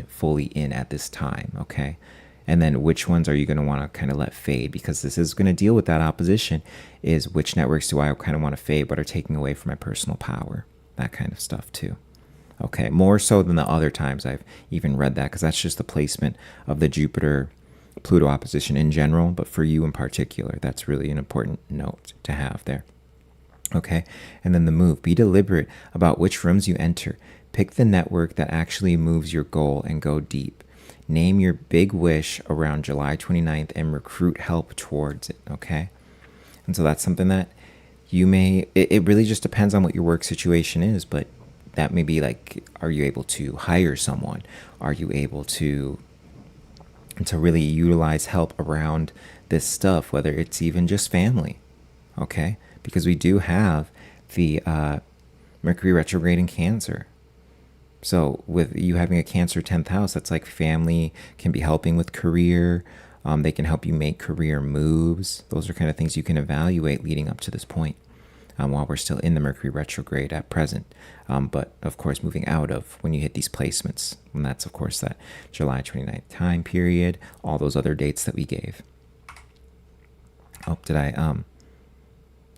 fully in at this time, okay? And then which ones are you going to want to kind of let fade? Because this is going to deal with that opposition, is which networks do I kind of want to fade but are taking away from my personal power, that kind of stuff too. Okay, more so than the other times I've even read that, because that's just the placement of the Jupiter Pluto opposition in general, but for you in particular, that's really an important note to have there. Okay, and then the move. Be deliberate about which rooms you enter. Pick the network that actually moves your goal and go deep. Name your big wish around July 29th and recruit help towards it, okay? And so that's something that you may, it really just depends on what your work situation is, but that may be like, are you able to hire someone? Are you able to really utilize help around this stuff, whether it's even just family, okay? Because we do have the Mercury retrograde in Cancer. So with you having a Cancer 10th house, that's like family can be helping with career. They can help you make career moves. Those are kind of things you can evaluate leading up to this point while we're still in the Mercury retrograde at present. But of course, moving out of when you hit these placements. And that's, of course, that July 29th time period, all those other dates that we gave. Oh, did I?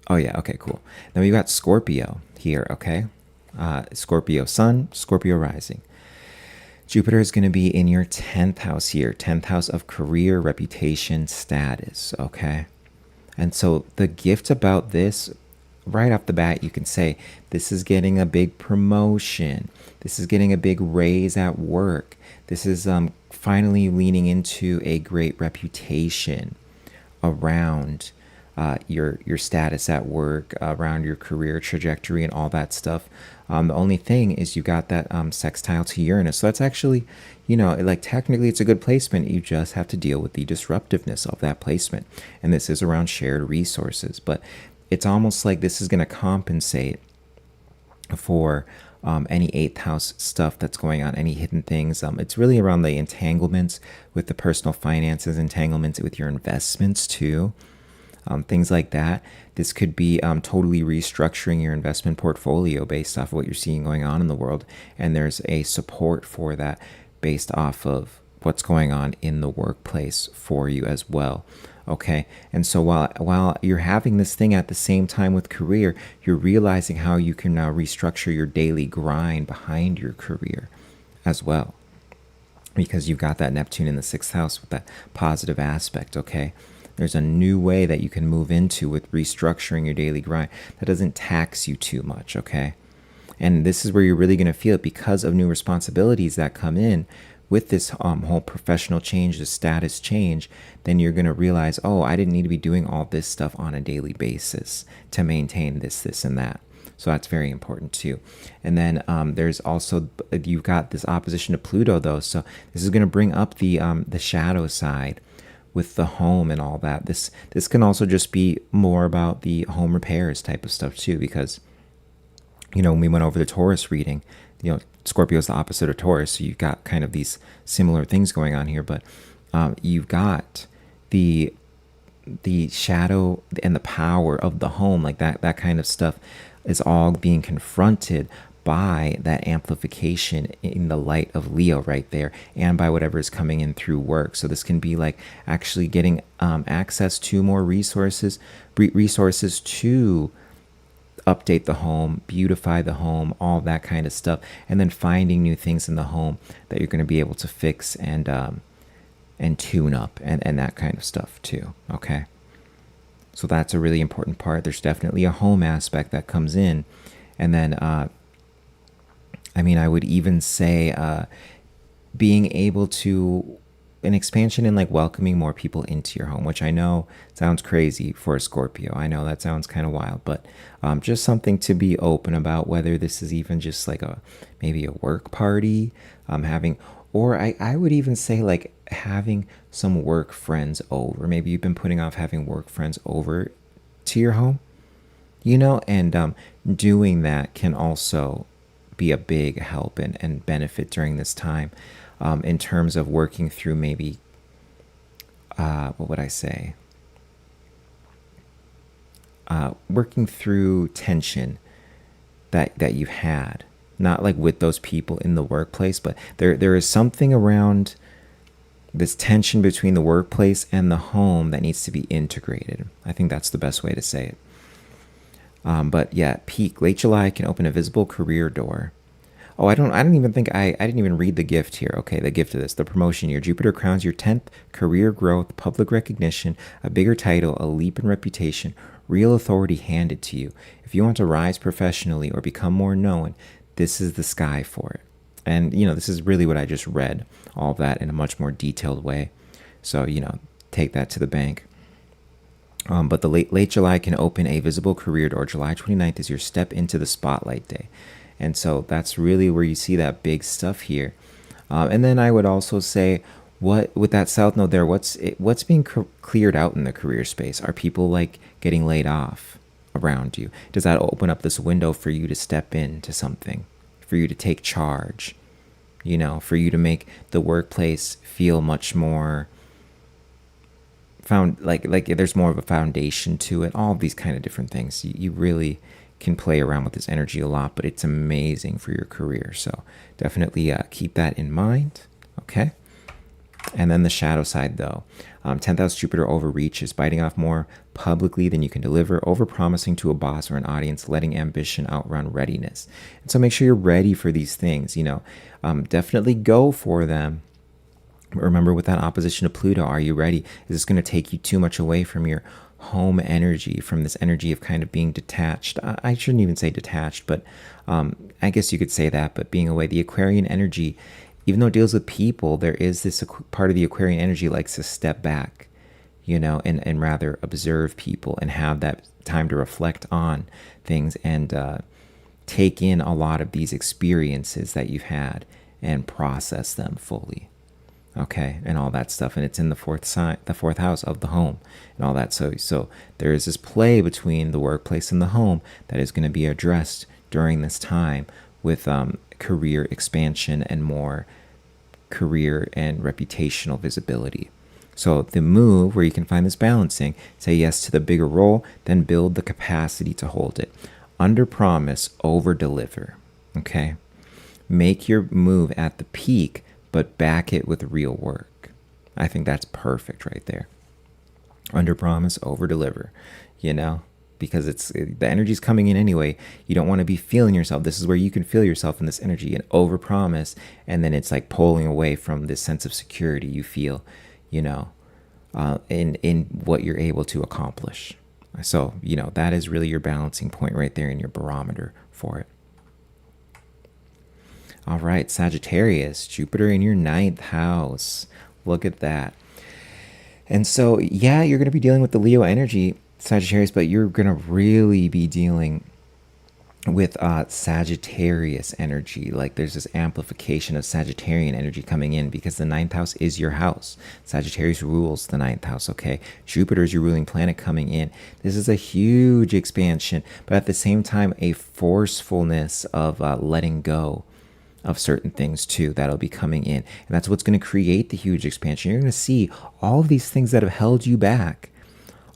Oh, yeah. Okay, cool. Then we've got Scorpio here, okay? Scorpio sun, Scorpio rising. Jupiter is going to be in your 10th house here, 10th house of career, reputation, status, okay? And so the gift about this, right off the bat, you can say, this is getting a big promotion. This is getting a big raise at work. This is finally leaning into a great reputation around your status at work, around your career trajectory and all that stuff. The only thing is you got that sextile to Uranus. So that's actually, like technically it's a good placement. You just have to deal with the disruptiveness of that placement. And this is around shared resources. But it's almost like this is going to compensate for any 8th house stuff that's going on, any hidden things. It's really around the entanglements with the personal finances, entanglements with your investments too. Things like that. This could be totally restructuring your investment portfolio based off of what you're seeing going on in the world. And there's a support for that based off of what's going on in the workplace for you as well. Okay. And so while you're having this thing at the same time with career, you're realizing how you can now restructure your daily grind behind your career as well. Because you've got that Neptune in the 6th house with that positive aspect. Okay. There's a new way that you can move into with restructuring your daily grind that doesn't tax you too much, okay? And this is where you're really going to feel it because of new responsibilities that come in with this whole professional change, the status change. Then you're going to realize, oh, I didn't need to be doing all this stuff on a daily basis to maintain this, and that. So that's very important too. And then there's also, you've got this opposition to Pluto though. So this is going to bring up the shadow side with the home and all that. This can also just be more about the home repairs type of stuff too, because when we went over the Taurus reading, Scorpio is the opposite of Taurus, so you've got kind of these similar things going on here, but you've got the shadow and the power of the home, like that kind of stuff is all being confronted by that amplification in the light of Leo right there, and by whatever is coming in through work. So this can be like actually getting access to more resources to update the home, beautify the home, all that kind of stuff, and then finding new things in the home that you're going to be able to fix and tune up and that kind of stuff too. Okay, so that's a really important part. There's definitely a home aspect that comes in, and then I would even say being able to, an expansion in like welcoming more people into your home, which I know sounds crazy for a Scorpio. I know that sounds kind of wild, but just something to be open about, whether this is even just like maybe a work party, or I would even say like having some work friends over. Maybe you've been putting off having work friends over to your home, and doing that can also be a big help and benefit during this time, in terms of working through maybe, what would I say? Working through tension that you've had, not like with those people in the workplace, but there is something around this tension between the workplace and the home that needs to be integrated. I think that's the best way to say it. But yeah, peak late July can open a visible career door. Oh, I don't even think I didn't even read the gift here. Okay, the gift of this, the promotion year. Jupiter crowns your 10th career growth, public recognition, a bigger title, a leap in reputation, real authority handed to you. If you want to rise professionally or become more known, this is the sky for it. And, this is really what I just read, all of that in a much more detailed way. So, take that to the bank. But the late July can open a visible career door. July 29th is your step into the spotlight day. And so that's really where you see that big stuff here. And then I would also say, what with that south node there, what's being cleared out in the career space? Are people like getting laid off around you? Does that open up this window for you to step into something, for you to take charge, for you to make the workplace feel much more found like there's more of a foundation to it, all of these kind of different things. You really can play around with this energy a lot, but it's amazing for your career. So definitely keep that in mind. Okay. And then the shadow side though, 10th house Jupiter overreaches, biting off more publicly than you can deliver, overpromising to a boss or an audience, letting ambition outrun readiness. And so make sure you're ready for these things, definitely go for them. Remember, with that opposition to Pluto, are you ready? Is this going to take you too much away from your home energy, from this energy of kind of being detached? I shouldn't even say detached, but I guess you could say that, but being away. The Aquarian energy, even though it deals with people, there is this part of the Aquarian energy likes to step back, and rather observe people and have that time to reflect on things and take in a lot of these experiences that you've had and process them fully. Okay, and all that stuff, and it's in the fourth house of the home, and all that. So there is this play between the workplace and the home that is going to be addressed during this time with career expansion and more career and reputational visibility. So the move where you can find this balancing: say yes to the bigger role, then build the capacity to hold it. Under promise, over deliver. Okay, make your move at the peak, but back it with real work. I think that's perfect right there. Under promise, over deliver, because the energy's coming in anyway. You don't want to be feeling yourself. This is where you can feel yourself in this energy and over promise. And then it's like pulling away from this sense of security you feel, in what you're able to accomplish. So, that is really your balancing point right there in your barometer for it. All right, Sagittarius, Jupiter in your 9th house. Look at that. And so, yeah, you're going to be dealing with the Leo energy, Sagittarius, but you're going to really be dealing with Sagittarius energy. Like there's this amplification of Sagittarian energy coming in because the 9th house is your house. Sagittarius rules the 9th house, okay? Jupiter is your ruling planet coming in. This is a huge expansion, but at the same time, a forcefulness of letting go of certain things too that'll be coming in, and that's what's going to create the huge expansion. You're going to see all of these things that have held you back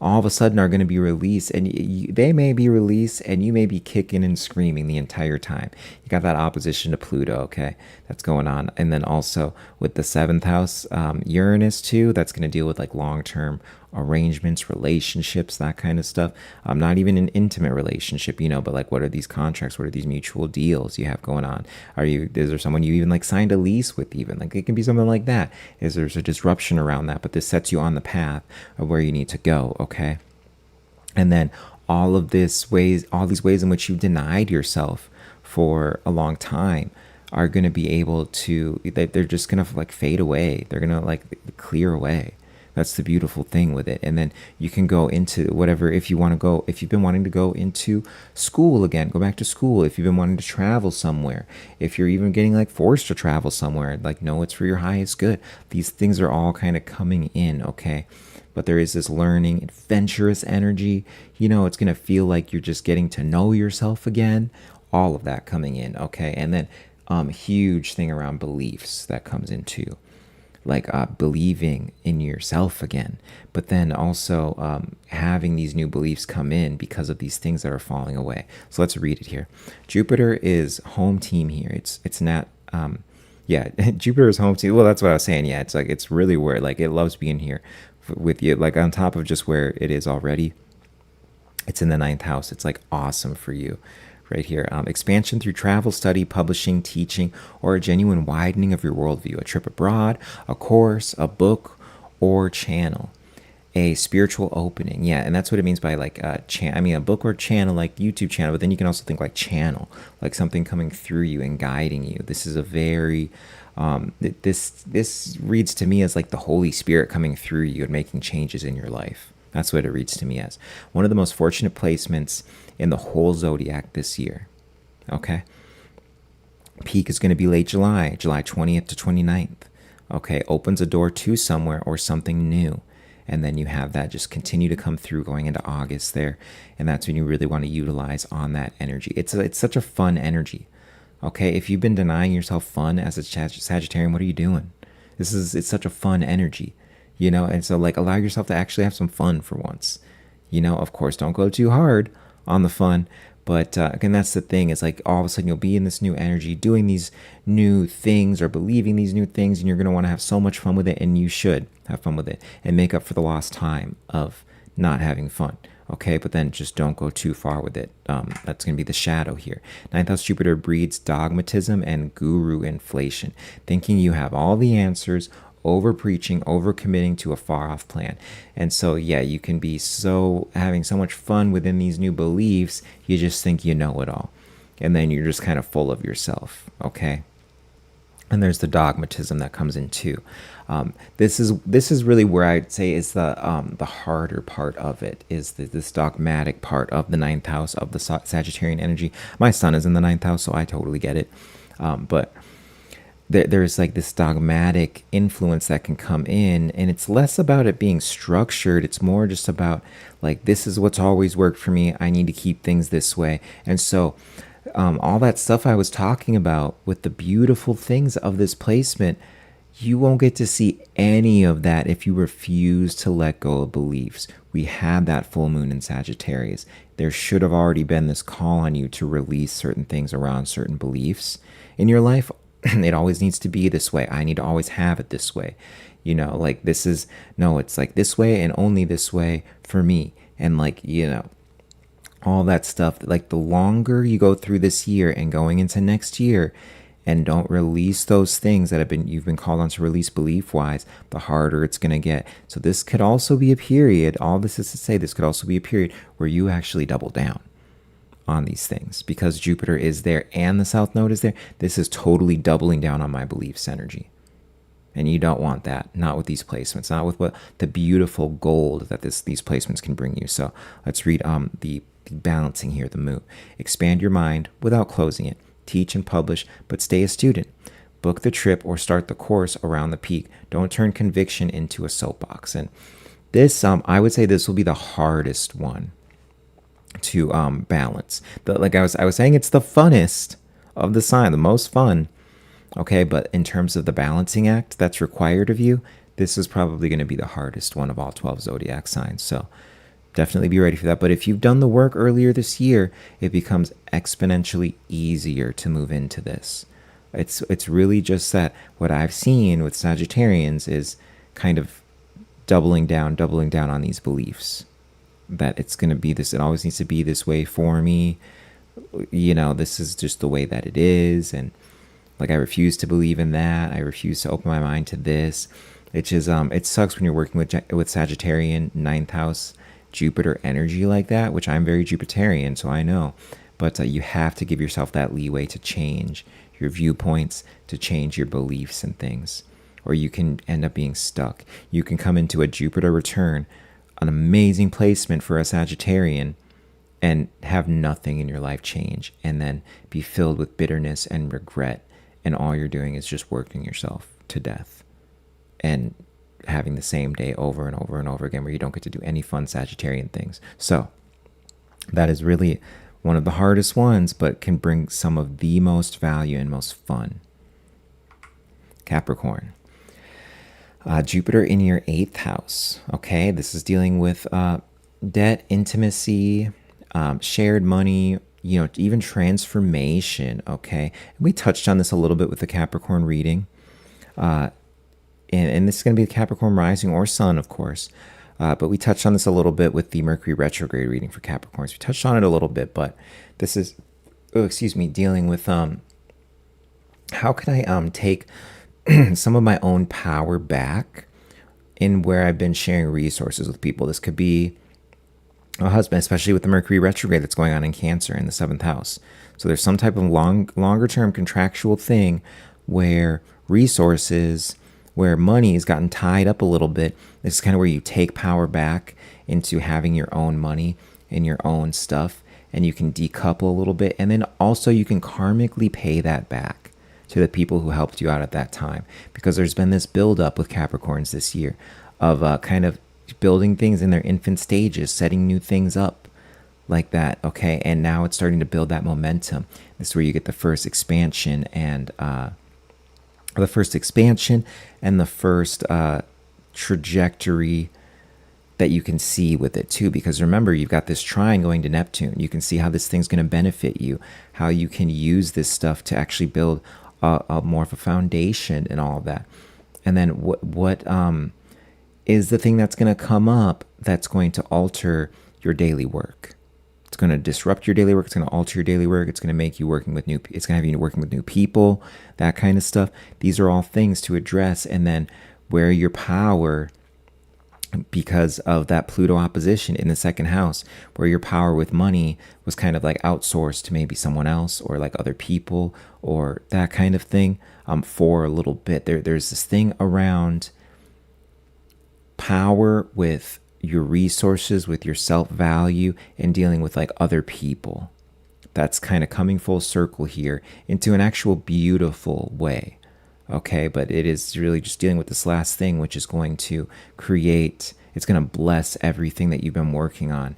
all of a sudden are going to be released, and they may be released and you may be kicking and screaming the entire time. You got that opposition to Pluto, okay, that's going on. And then also with the 7th house Uranus too, that's going to deal with like long-term arrangements, relationships, that kind of stuff. Not even an intimate relationship, but like what are these contracts, what are these mutual deals you have going on? Is there someone you even like signed a lease with? Even like it can be something like that. There's a disruption around that, but this sets you on the path of where you need to go, okay? And then all these ways in which you denied yourself for a long time are going to be able to, they're just going to like fade away. They're going to like clear away. That's the beautiful thing with it. And then you can go into whatever, if you've been wanting to go into school again, go back to school. If you've been wanting to travel somewhere, if you're even getting like forced to travel somewhere, like, no, it's for your highest good. These things are all kind of coming in, okay? But there is this learning, adventurous energy. It's going to feel like you're just getting to know yourself again. All of that coming in, okay? And then huge thing around beliefs that comes into like believing in yourself again, but then also having these new beliefs come in because of these things that are falling away. So let's read it here. Jupiter is home team here. It's not Jupiter is home team. Well, that's what I was saying. Yeah, it's like it's really where like it loves being here with you, like on top of just where it is already. It's in the 9th house. It's like awesome for you right here. Expansion through travel, study, publishing, teaching, or a genuine widening of your worldview. A trip abroad, a course, a book, or channel. A spiritual opening. Yeah, and that's what it means by like a book or channel, like YouTube channel, but then you can also think like channel, like something coming through you and guiding you. This is a very this reads to me as like the Holy Spirit coming through you and making changes in your life. That's what it reads to me as. One of the most fortunate placements in the whole zodiac this year. Okay. Peak is going to be late July, July 20th to 29th. Okay. Opens a door to somewhere or something new. And then you have that just continue to come through going into August there. And that's when you really want to utilize on that energy. It's such a fun energy. Okay. If you've been denying yourself fun as a Sagittarian, what are you doing? It's such a fun energy, you know? And so like allow yourself to actually have some fun for once, you know. Of course, don't go too hard on the fun. But again, that's the thing. It's like all of a sudden you'll be in this new energy, doing these new things or believing these new things, and you're going to want to have so much fun with it, and you should have fun with it and make up for the lost time of not having fun. Okay, but then just don't go too far with it. That's going to be the shadow here. Ninth house Jupiter breeds dogmatism and guru inflation, thinking you have all the answers, over preaching, over committing to a far off plan. And so, yeah, you can be having so much fun within these new beliefs, you just think you know it all. And then you're just kind of full of yourself. Okay. And there's the dogmatism that comes in too. This is really where I'd say is the harder part of it, is this dogmatic part of the ninth house of the Sagittarian energy. My sun is in the ninth house, so I totally get it. But there's like this dogmatic influence that can come in, and it's less about it being structured. It's more just about like, this is what's always worked for me. I need to keep things this way. And so all that stuff I was talking about with the beautiful things of this placement, you won't get to see any of that if you refuse to let go of beliefs. We had that full moon in Sagittarius. There should have already been this call on you to release certain things around certain beliefs in your life. It always needs to be this way. I need to always have it this way. You know, like it's like this way and only this way for me. And like, you know, all that stuff. Like the longer you go through this year and going into next year and don't release those things that you've been called on to release belief wise, the harder it's going to get. So this could also be a period. All this is to say, this could also be a period where you actually double down on these things, because Jupiter is there and the South Node is there. This is totally doubling down on my beliefs energy. And you don't want that, not with these placements, not with what the beautiful gold that these placements can bring you. So let's read the balancing here, the moon. Expand your mind without closing it. Teach and publish, but stay a student. Book the trip or start the course around the peak. Don't turn conviction into a soapbox. And this, I would say this will be the hardest one to balance. Like I was saying, it's the funnest of the sign, the most fun. Okay, but in terms of the balancing act that's required of you, this is probably going to be the hardest one of all 12 zodiac signs. So definitely be ready for that. But if you've done the work earlier this year, it becomes exponentially easier to move into this. It's really just that what I've seen with Sagittarians is kind of doubling down on these beliefs. That it's going to be this, it always needs to be this way for me. You know, this is just the way that it is. And like, I refuse to believe in that. I refuse to open my mind to this. It just, it sucks when you're working with Sagittarian ninth house Jupiter energy like that, which I'm very Jupiterian, so I know. But you have to give yourself that leeway to change your viewpoints, to change your beliefs and things, or you can end up being stuck. You can come into a Jupiter return, an amazing placement for a Sagittarian, and have nothing in your life change, and then be filled with bitterness and regret, and all you're doing is just working yourself to death and having the same day over and over and over again, where you don't get to do any fun Sagittarian things. So that is really one of the hardest ones, but can bring some of the most value and most fun. Capricorn. Jupiter in your 8th house. Okay, this is dealing with debt, intimacy, shared money, you know, even transformation. Okay, we touched on this a little bit with the Capricorn reading, and this is going to be the Capricorn rising or sun, of course. But we touched on this a little bit with the Mercury retrograde reading for Capricorns. We touched on it a little bit, but this is dealing with how can I take some of my own power back in where I've been sharing resources with people. This could be a husband, especially with the Mercury retrograde that's going on in Cancer in the 7th house. So there's some type of longer term contractual thing where resources, where money has gotten tied up a little bit. This is kind of where you take power back into having your own money and your own stuff, and you can decouple a little bit. And then also you can karmically pay that back to the people who helped you out at that time, because there's been this buildup with Capricorns this year of kind of building things in their infant stages, setting new things up like that. Okay. And now it's starting to build that momentum. This is where you get the first expansion and the first trajectory that you can see with it too. Because remember, you've got this trine going to Neptune. You can see how this thing's going to benefit you, how you can use this stuff to actually build a more of a foundation and all of that. And then what is the thing that's going to come up that's going to alter your daily work? It's going to disrupt your daily work. It's going to alter your daily work. It's going to make you working with it's going to have you working with new people, that kind of stuff. These are all things to address. And then where your power, because of that Pluto opposition in the 2nd house, where your power with money was kind of like outsourced to maybe someone else or like other people or that kind of thing, for a little bit. There's this thing around power with your resources, with your self-value, and dealing with like other people. That's kind of coming full circle here into an actual beautiful way. Okay, but it is really just dealing with this last thing, which is going to it's going to bless everything that you've been working on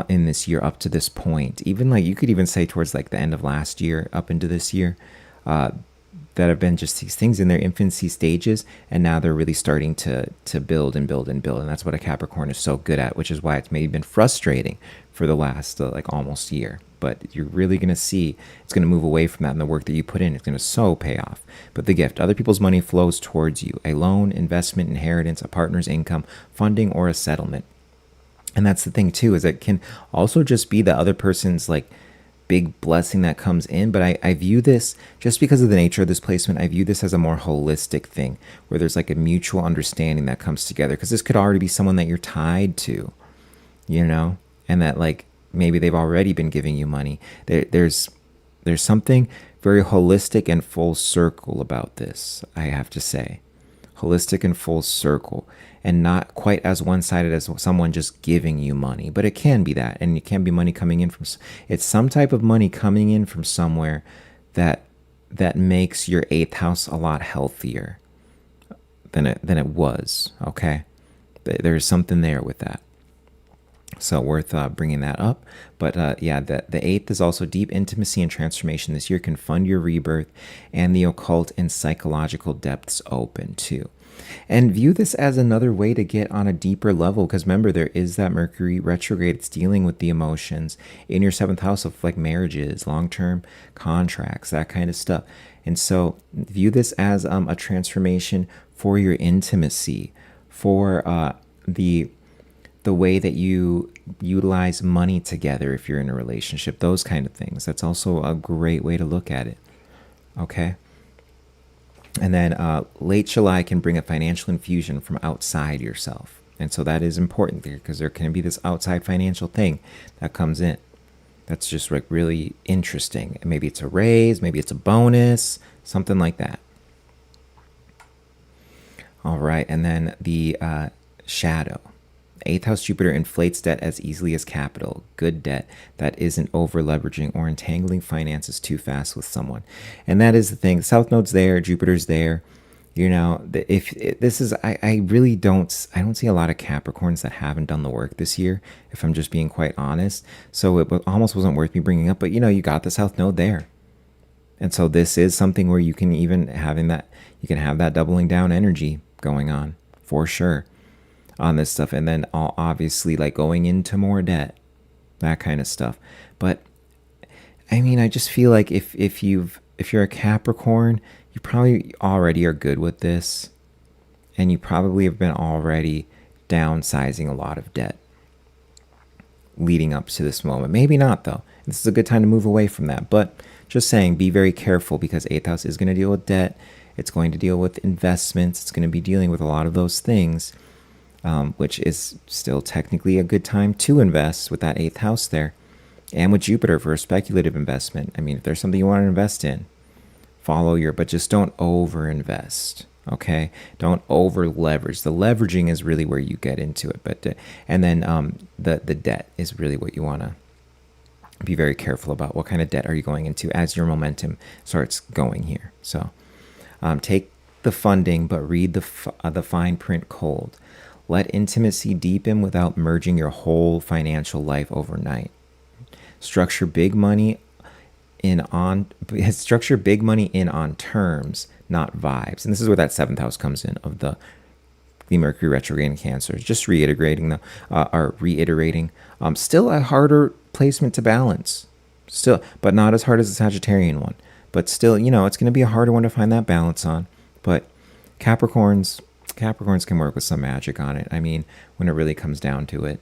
in this year up to this point. Even like you could even say towards like the end of last year up into this year, that have been just these things in their infancy stages, and now they're really starting to build and build and build. And that's what a Capricorn is so good at, which is why it's maybe been frustrating for the last like almost year. But you're really going to see it's going to move away from that, and the work that you put in, it's going to so pay off. But the gift, other people's money flows towards you, a loan, investment, inheritance, a partner's income, funding, or a settlement. And that's the thing too, is it can also just be the other person's like big blessing that comes in. But I view this, just because of the nature of this placement, I view this as a more holistic thing where there's like a mutual understanding that comes together, because this could already be someone that you're tied to, you know, and that like maybe they've already been giving you money. There's something very holistic and full circle about this, I have to say. Holistic and full circle, and not quite as one-sided as someone just giving you money, but it can be that. And it can be money coming in from, it's some type of money coming in from somewhere that makes your 8th house a lot healthier than it was. Okay, there's something there with that, so worth bringing that up. But yeah, the 8th is also deep intimacy and transformation. This year can fund your rebirth, and the occult and psychological depths open too. And view this as another way to get on a deeper level, because remember, there is that Mercury retrograde. It's dealing with the emotions in your 7th house of like marriages, long-term contracts, that kind of stuff. And so view this as a transformation for your intimacy, for the way that you utilize money together if you're in a relationship, those kind of things. That's also a great way to look at it. Okay. And then late July can bring a financial infusion from outside yourself. And so that is important there, because there can be this outside financial thing that comes in. That's just like really interesting. And maybe it's a raise, maybe it's a bonus, something like that. All right. And then the shadow. 8th house Jupiter inflates debt as easily as capital. Good debt that isn't over leveraging or entangling finances too fast with someone. And that is the thing. South Node's there, Jupiter's there. You know, if this is, I really don't, I don't see a lot of Capricorns that haven't done the work this year, if I'm just being quite honest. So it almost wasn't worth me bringing up, but you know, you got the South Node there. And so this is something where you can even you can have that doubling down energy going on for sure on this stuff. And then obviously like going into more debt, that kind of stuff. But I mean, I just feel like if you're a Capricorn, you probably already are good with this, and you probably have been already downsizing a lot of debt leading up to this moment. Maybe not though. And This is a good time to move away from that. But just saying, be very careful, because 8th house is going to deal with debt. It's going to deal with investments. It's going to be dealing with a lot of those things, which is still technically a good time to invest with that 8th house there. And with Jupiter for a speculative investment. I mean, if there's something you want to invest in, but just don't over invest. Okay, don't over leverage. The leveraging is really where you get into it, and then the debt is really what you want to be very careful about. What kind of debt are you going into as your momentum starts going here? So take the funding, but read the fine print cold. Let intimacy deepen without merging your whole financial life overnight. Structure big money in on terms, not vibes. And this is where that 7th house comes in, of the Mercury retrograde in Cancer. Just reiterating still a harder placement to balance, still, but not as hard as the Sagittarian one. But still, it's going to be a harder one to find that balance on. But Capricorns can work with some magic on it. I mean, when it really comes down to it,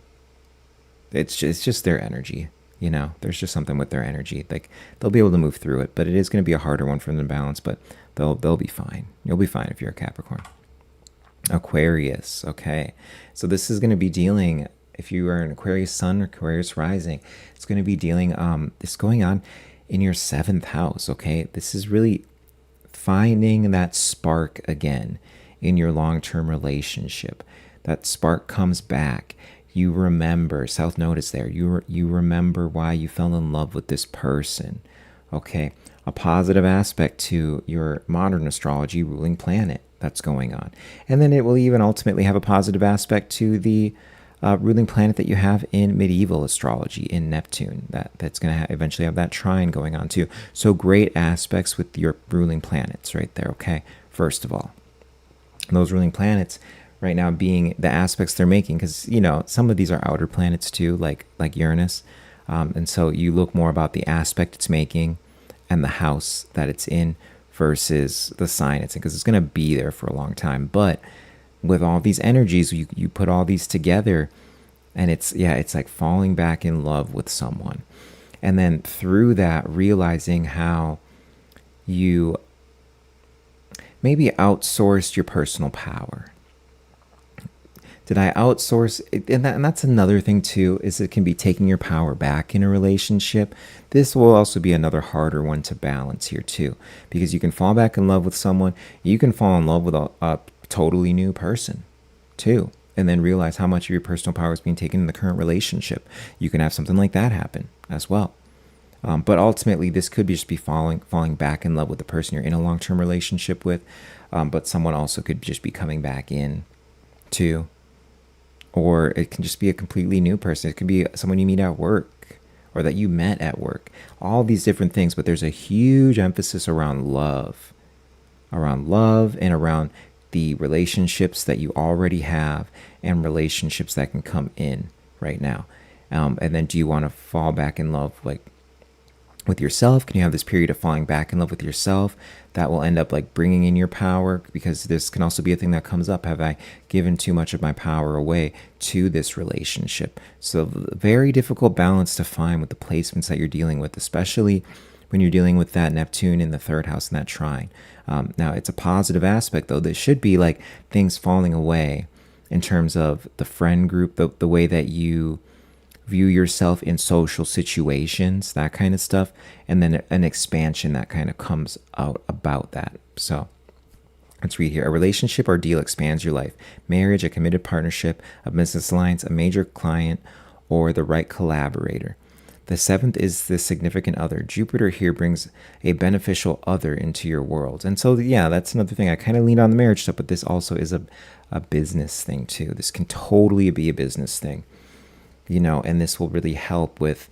it's just their energy. There's just something with their energy. Like, they'll be able to move through it, but it is going to be a harder one for them to balance, but they'll be fine. You'll be fine if you're a Capricorn. Aquarius. Okay. So this is going to be dealing, if you are an Aquarius sun or Aquarius rising, it's going to be dealing, this going on in your 7th house. Okay. This is really finding that spark again in your long-term relationship. That spark comes back. You remember, self-notice there, you remember why you fell in love with this person. Okay, a positive aspect to your modern astrology ruling planet that's going on. And then it will even ultimately have a positive aspect to the ruling planet that you have in medieval astrology, in Neptune. That's going to eventually have that trine going on too. So great aspects with your ruling planets right there, okay? First of all, those ruling planets right now being the aspects they're making, because some of these are outer planets too, like Uranus, and so you look more about the aspect it's making and the house that it's in versus the sign it's in, because it's going to be there for a long time. But with all these energies, you put all these together, and it's like falling back in love with someone, and then through that realizing how you maybe outsourced your personal power. Did I outsource? And that's another thing too, is it can be taking your power back in a relationship. This will also be another harder one to balance here too, because you can fall back in love with someone. You can fall in love with a totally new person too, and then realize how much of your personal power is being taken in the current relationship. You can have something like that happen as well. But ultimately, this could just be falling back in love with the person you're in a long-term relationship with. But someone also could just be coming back in too. Or it can just be a completely new person. It could be someone you meet at work, or that you met at work. All these different things, but there's a huge emphasis around love and around the relationships that you already have and relationships that can come in right now. And then do you want to fall back in love with yourself? Can you have this period of falling back in love with yourself that will end up bringing in your power? Because this can also be a thing that comes up. Have I given too much of my power away to this relationship? So very difficult balance to find with the placements that you're dealing with, especially when you're dealing with that Neptune in the 3rd house and that trine. Now it's a positive aspect though. This should be things falling away in terms of the friend group, the way that you view yourself in social situations, that kind of stuff, and then an expansion that kind of comes out about that. So let's read here. A relationship or deal expands your life. Marriage, a committed partnership, a business alliance, a major client, or the right collaborator. The 7th is the significant other. Jupiter here brings a beneficial other into your world. And so, that's another thing. I kind of lean on the marriage stuff, but this also is a business thing too. This can totally be a business thing. And this will really help with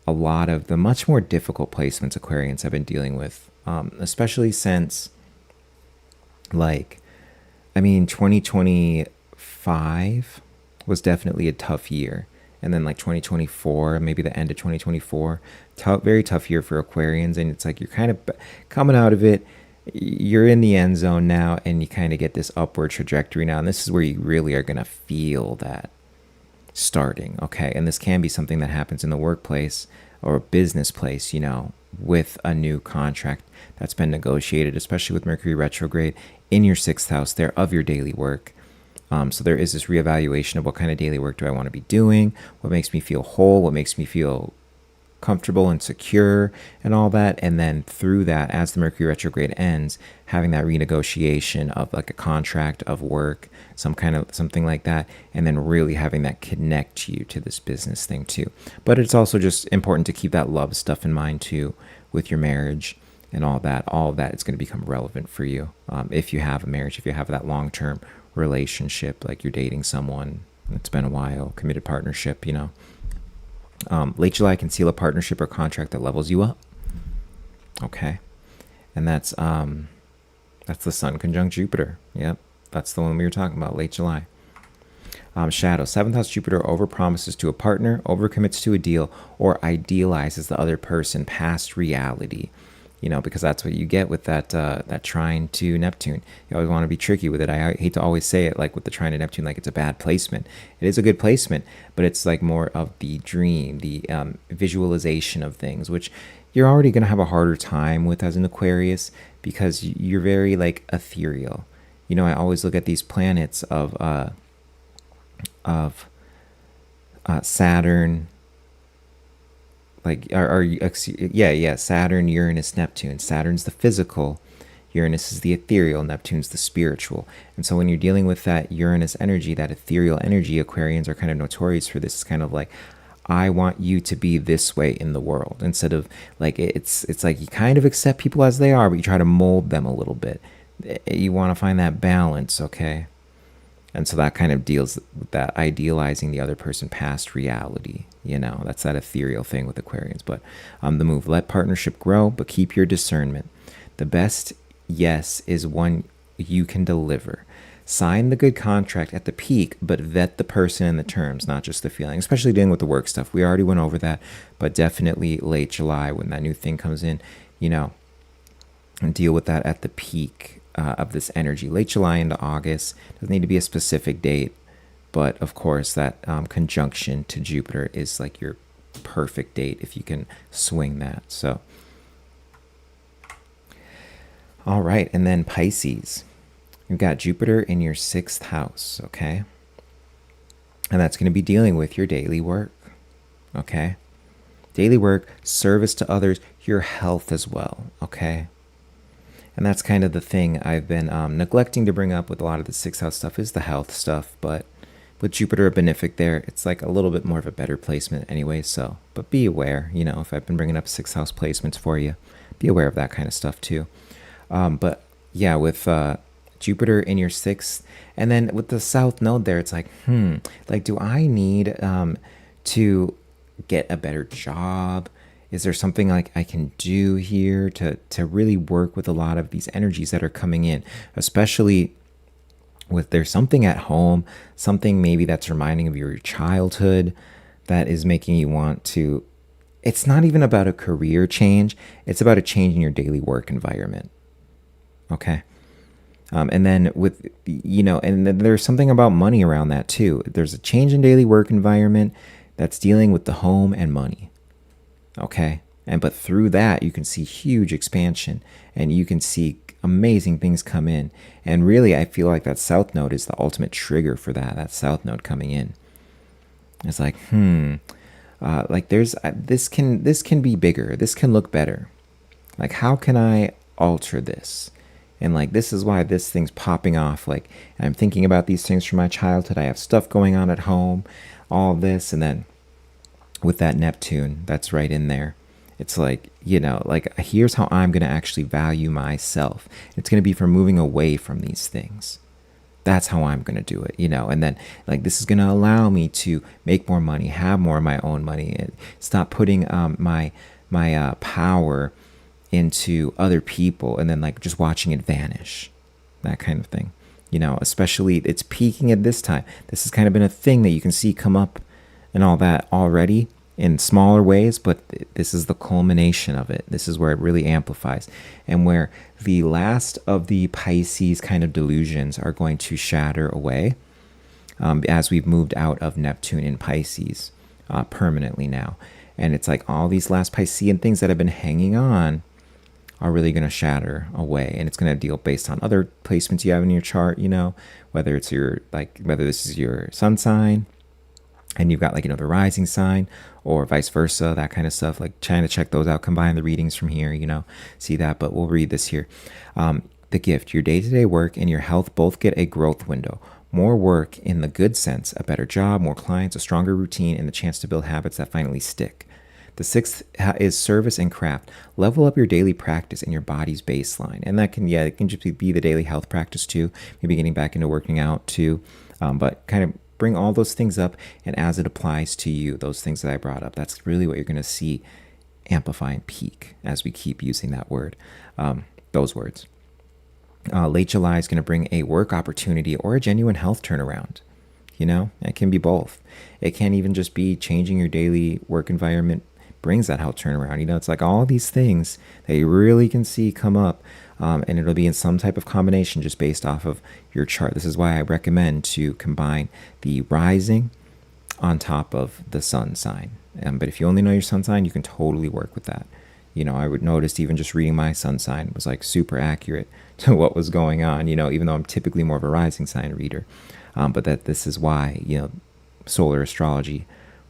a lot of the much more difficult placements Aquarians have been dealing with, especially since, 2025 was definitely a tough year. And then 2024, maybe the end of 2024, very tough year for Aquarians. And it's you're kind of coming out of it. You're in the end zone now, and you kind of get this upward trajectory now. And this is where you really are going to feel that starting. Okay. And this can be something that happens in the workplace, or a business place, with a new contract that's been negotiated, especially with Mercury retrograde in your 6th house there of your daily work. So there is this reevaluation of what kind of daily work do I want to be doing, what makes me feel whole, what makes me feel comfortable and secure and all that. And then through that, as the Mercury retrograde ends, having that renegotiation of like a contract of work, something like that, and then really having that connect you to this business thing too. But it's also just important to keep that love stuff in mind too with your marriage and all that. All of that is going to become relevant for you if you have a marriage, if you have that long-term relationship, like you're dating someone, it's been a while, committed partnership, late July can seal a partnership or contract that levels you up. Okay. And that's the Sun conjunct Jupiter. Yep. That's the one we were talking about, late July. Shadow, 7th house Jupiter overpromises to a partner, overcommits to a deal, or idealizes the other person past reality. Because that's what you get with that trine to Neptune. You always want to be tricky with it. I hate to always say it like with the trine to Neptune, like it's a bad placement. It is a good placement, but it's like more of the dream, the visualization of things, which you're already going to have a harder time with as an Aquarius because you're very like ethereal. I always look at these planets of Saturn, Saturn, Uranus, Neptune. Saturn's the physical, Uranus is the ethereal, Neptune's the spiritual. And so when you're dealing with that Uranus energy, that ethereal energy, Aquarians are kind of notorious for this. It's kind of like, I want you to be this way in the world, instead of like, it's like you kind of accept people as they are, but you try to mold them a little bit. You want to find that balance, okay? And so that kind of deals with that idealizing the other person past reality. That's that ethereal thing with Aquarians. But the move, let partnership grow, but keep your discernment. The best yes is one you can deliver. Sign the good contract at the peak, but vet the person and the terms, not just the feeling, especially dealing with the work stuff. We already went over that, but definitely late July when that new thing comes in, and deal with that at the peak of this energy. Late July into August. Doesn't need to be a specific date, but of course that conjunction to Jupiter is like your perfect date if you can swing that. So, all right, and then Pisces. You've got Jupiter in your 6th house, okay? And that's going to be dealing with your daily work, okay? Daily work, service to others, your health as well, okay? And that's kind of the thing I've been neglecting to bring up with a lot of the 6th house stuff is the health stuff. But with Jupiter Benefic there, it's like a little bit more of a better placement anyway. So, but be aware, if I've been bringing up 6th house placements for you, be aware of that kind of stuff too. But yeah, with Jupiter in your 6th, and then with the South node there, it's like, like, do I need to get a better job? Is there something like I can do here to really work with a lot of these energies that are coming in, especially with there's something at home, something maybe that's reminding of your childhood that is making you want to, it's not even about a career change. It's about a change in your daily work environment. Okay. And then with, and then there's something about money around that too. There's a change in daily work environment that's dealing with the home and money. Okay. But through that, you can see huge expansion and you can see amazing things come in. And really, I feel like that South node is the ultimate trigger for that South node coming in. It's like, like there's, this can be bigger. This can look better. Like, how can I alter this? And like, this is why this thing's popping off. Like, I'm thinking about these things from my childhood. I have stuff going on at home, all this. And then with that Neptune, that's right in there. It's like, like, here's how I'm going to actually value myself. It's going to be from moving away from these things. That's how I'm going to do it, and then like, this is going to allow me to make more money, have more of my own money, and stop putting my power into other people and then like just watching it vanish, that kind of thing. Especially it's peaking at this time. This has kind of been a thing that you can see come up and all that already in smaller ways, but this is the culmination of it. This is where it really amplifies and where the last of the Pisces kind of delusions are going to shatter away as we've moved out of Neptune in Pisces permanently now. And it's like all these last Piscean things that have been hanging on are really going to shatter away, and it's going to deal based on other placements you have in your chart, you know, whether it's your, like, whether this is your sun sign and you've got, like, you know, the rising sign, or vice versa, that kind of stuff, like trying to check those out, combine the readings from here, you know, see that. But we'll read this here. The gift: your day-to-day work and your health both get a growth window. More work in the good sense, a better job, more clients, a stronger routine, and the chance to build habits that finally stick. The sixth is service and craft. Level up your daily practice and your body's baseline. And that can, yeah, it can just be the daily health practice too. Maybe getting back into working out too. But kind of bring all those things up, and as it applies to you, those things that I brought up, that's really what you're going to see amplify and peak as we keep using that word, those words. Late July is going to bring a work opportunity or a genuine health turnaround. You know, it can be both. It can even just be changing your daily work environment brings that health turnaround. You know, it's like all these things that you really can see come up, and it'll be in some type of combination just based off of your chart. This is why I recommend to combine the rising on top of the sun sign. But if you only know your sun sign, you can totally work with that. You know, I would notice even just reading my sun sign was like super accurate to what was going on, you know, even though I'm typically more of a rising sign reader. But that this is why, you know, solar astrology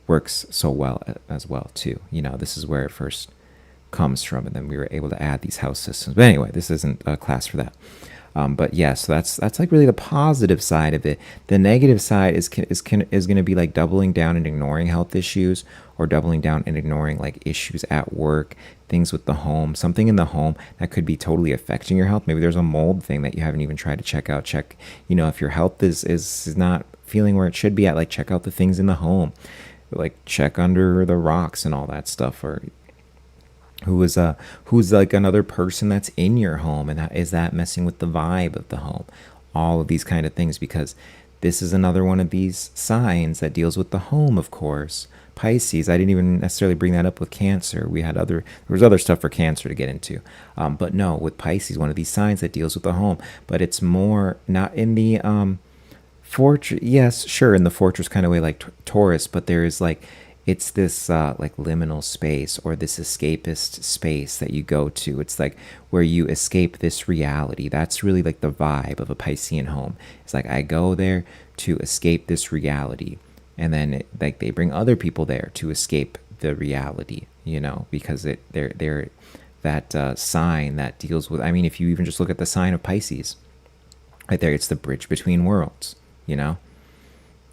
works so well as well too. You know, this is where it first comes from, and then we were able to add these house systems. But anyway, this isn't a class for that. But yeah, so that's like really the positive side of it. The negative side is going to be like doubling down and ignoring health issues, or doubling down and ignoring like issues at work, things with the home, something in the home that could be totally affecting your health. Maybe there's a mold thing that you haven't even tried to check out. Check, you know, if your health is not feeling where it should be at, like check out the things in the home, like check under the rocks and all that stuff, or who's like another person that's in your home, and is that messing with the vibe of the home, all of these kind of things, because this is another one of these signs that deals with the home. Of course, Pisces, I didn't even necessarily bring that up with Cancer. There was other stuff for Cancer to get into, but no, with Pisces, one of these signs that deals with the home, but it's more not in the fortress, yes, sure, in the fortress kind of way, like Taurus, but there is like, it's this like liminal space, or this escapist space that you go to. It's like where you escape this reality. That's really like the vibe of a Piscean home. It's like, I go there to escape this reality, and then like they bring other people there to escape the reality, you know, because they're that sign that deals with, I mean, if you even just look at the sign of Pisces right there, it's the bridge between worlds, you know.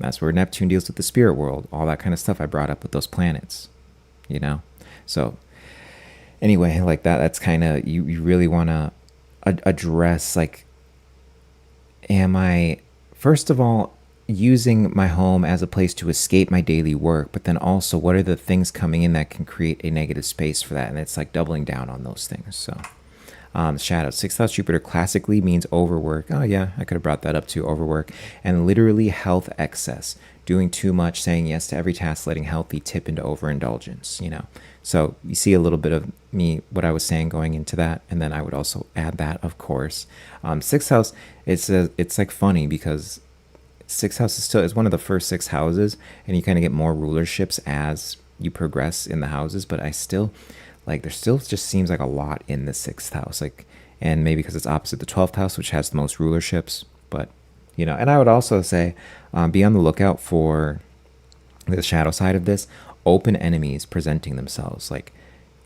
That's where Neptune deals with the spirit world, all that kind of stuff I brought up with those planets, you know. So anyway, like that's kind of, you really want to address, like, am I, first of all, using my home as a place to escape my daily work, but then also what are the things coming in that can create a negative space for that? And it's like doubling down on those things. So shadow, sixth house Jupiter classically means overwork. Oh yeah, I could have brought that up too, overwork, and literally health excess, doing too much, saying yes to every task, letting healthy tip into overindulgence, you know. So you see a little bit of me, what I was saying going into that, and then I would also add that, of course. Sixth house, it's like funny because sixth house is one of the first six houses, and you kind of get more rulerships as you progress in the houses, but I still, like, there still just seems like a lot in the sixth house, like, and maybe because it's opposite the 12th house, which has the most rulerships, but, you know. And I would also say, be on the lookout for the shadow side of this, open enemies presenting themselves, like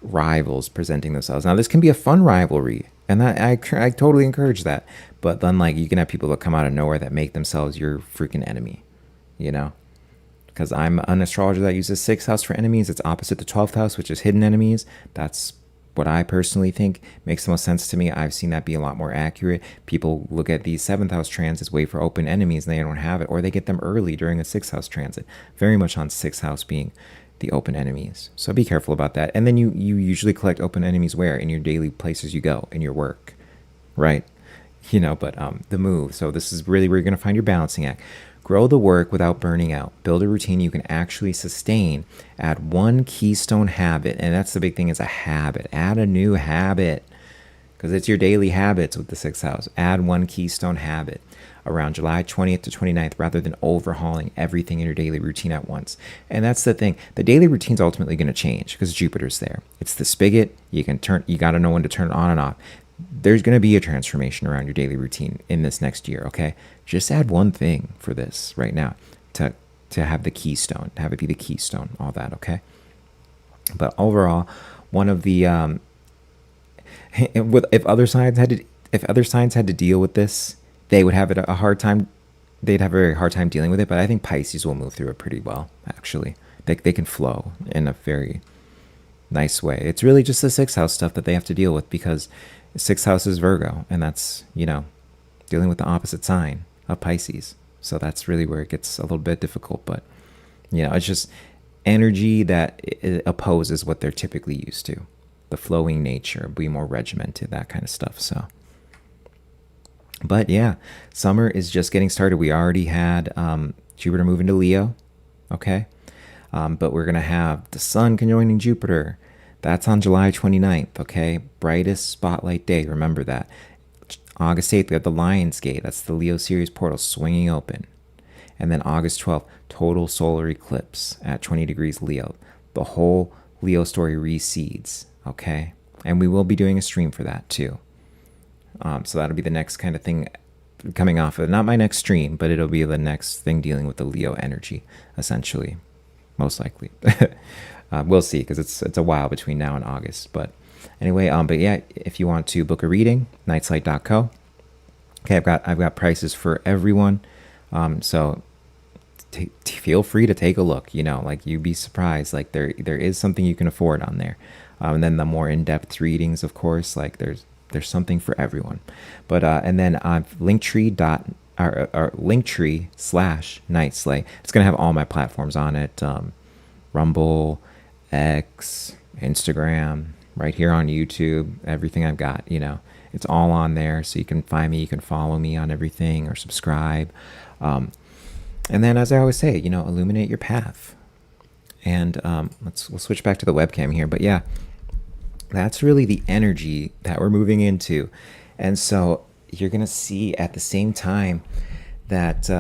rivals presenting themselves. Now, this can be a fun rivalry, and I totally encourage that, but then, like, you can have people that come out of nowhere that make themselves your freaking enemy, you know. Because I'm an astrologer that uses sixth house for enemies. It's opposite the 12th house, which is hidden enemies. That's what I personally think makes the most sense to me. I've seen that be a lot more accurate. People look at these seventh house transits, wait for open enemies, and they don't have it, or they get them early during a sixth house transit. Very much on sixth house being the open enemies. So be careful about that. And then you usually collect open enemies where? In your daily places you go, in your work, right? You know, but the move. So this is really where you're going to find your balancing act. Grow the work without burning out. Build a routine you can actually sustain. Add one keystone habit. And that's the big thing, is a habit. Add a new habit, because it's your daily habits with the sixth house. Add one keystone habit. around July 20th to 29th, rather than overhauling everything in your daily routine at once. And that's the thing. The daily routine's ultimately going to change because Jupiter's there. It's the spigot. You got to know when to turn it on and off. There's going to be a transformation around your daily routine in this next year, okay? Just add one thing for this right now to have the keystone, to have it be the keystone, all that, okay? But overall, one of the if other signs had to deal with this, they would have a hard time. They'd have a very hard time dealing with it. But I think Pisces will move through it pretty well. Actually, they can flow in a very nice way. It's really just the sixth house stuff that they have to deal with, because sixth house is Virgo, and that's, dealing with the opposite sign of Pisces. So that's really where it gets a little bit difficult. But it's just energy that opposes what they're typically used to. The flowing nature, be more regimented, that kind of stuff. So, but yeah, summer is just getting started. We already had Jupiter move into Leo, okay? But we're going to have the sun conjoining Jupiter. That's on July 29th, okay? Brightest spotlight day, remember that. August 8th, we have the Lion's Gate. That's the Leo series portal swinging open. And then August 12th, total solar eclipse at 20 degrees Leo. The whole Leo story recedes, okay? And we will be doing a stream for that too. So that'll be the next kind of thing coming off of it. Not my next stream, but it'll be the next thing dealing with the Leo energy, essentially, most likely. We'll see, because it's a while between now and August. But anyway, but yeah, if you want to book a reading, nightslight.co. Okay, I've got prices for everyone. So feel free to take a look. Like, you'd be surprised. Like, there is something you can afford on there. And then the more in-depth readings, of course, like there's something for everyone. But and then linktree/Nightslight. It's gonna have all my platforms on it. Rumble, X, Instagram, right here on YouTube, everything I've got, it's all on there. So you can find me, you can follow me on everything, or subscribe. And then, as I always say, illuminate your path. And we'll switch back to the webcam here. But yeah, that's really the energy that we're moving into. And so you're going to see at the same time that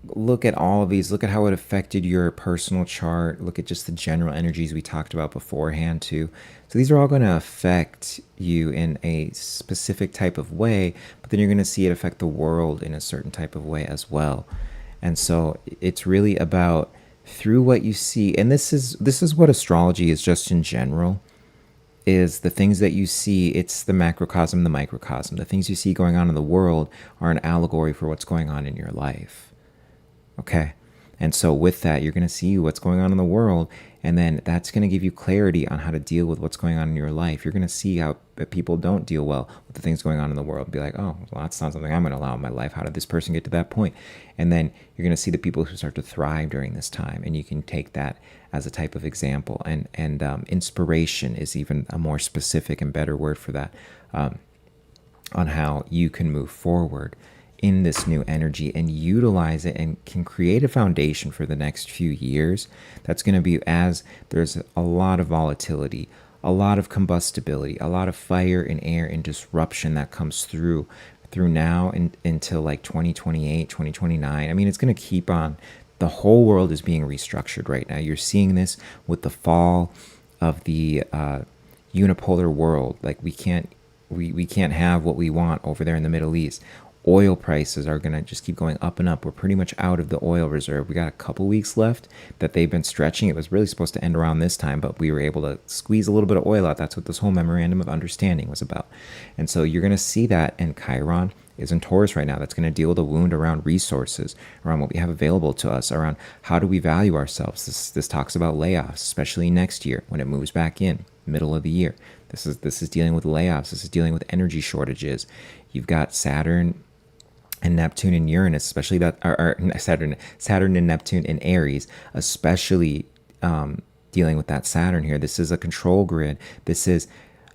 look at all of these, look at how it affected your personal chart, look at just the general energies we talked about beforehand too. So these are all going to affect you in a specific type of way, but then you're going to see it affect the world in a certain type of way as well. And so it's really about, through what you see, and this is what astrology is just in general, is the things that you see. It's the macrocosm, the microcosm. The things you see going on in the world are an allegory for what's going on in your life. Okay? And so with that, you're going to see what's going on in the world, and then that's going to give you clarity on how to deal with what's going on in your life. You're going to see how people don't deal well with the things going on in the world. Be like, oh, well, that's not something I'm going to allow in my life. How did this person get to that point? And then you're going to see the people who start to thrive during this time, and you can take that as a type of example. And inspiration is even a more specific and better word for that, on how you can move forward in this new energy and utilize it, and can create a foundation for the next few years that's going to be, as there's a lot of volatility, a lot of combustibility, a lot of fire and air and disruption that comes through now until like 2028, 2029. I mean, it's going to keep on. The whole world is being restructured right now. You're seeing this with the fall of the unipolar world. Like, we can't have what we want over there in the Middle East. Oil prices are going to just keep going up and up. We're pretty much out of the oil reserve. We got a couple weeks left that they've been stretching. It was really supposed to end around this time, but we were able to squeeze a little bit of oil out. That's what this whole memorandum of understanding was about. And so you're going to see that, and Chiron is in Taurus right now. That's going to deal with a wound around resources, around what we have available to us, around how do we value ourselves. This talks about layoffs, especially next year when it moves back in, middle of the year. This is dealing with layoffs. This is dealing with energy shortages. You've got Saturn and Neptune and Uranus, especially that, or Saturn and Neptune in Aries, especially dealing with that Saturn here. This is a control grid. This is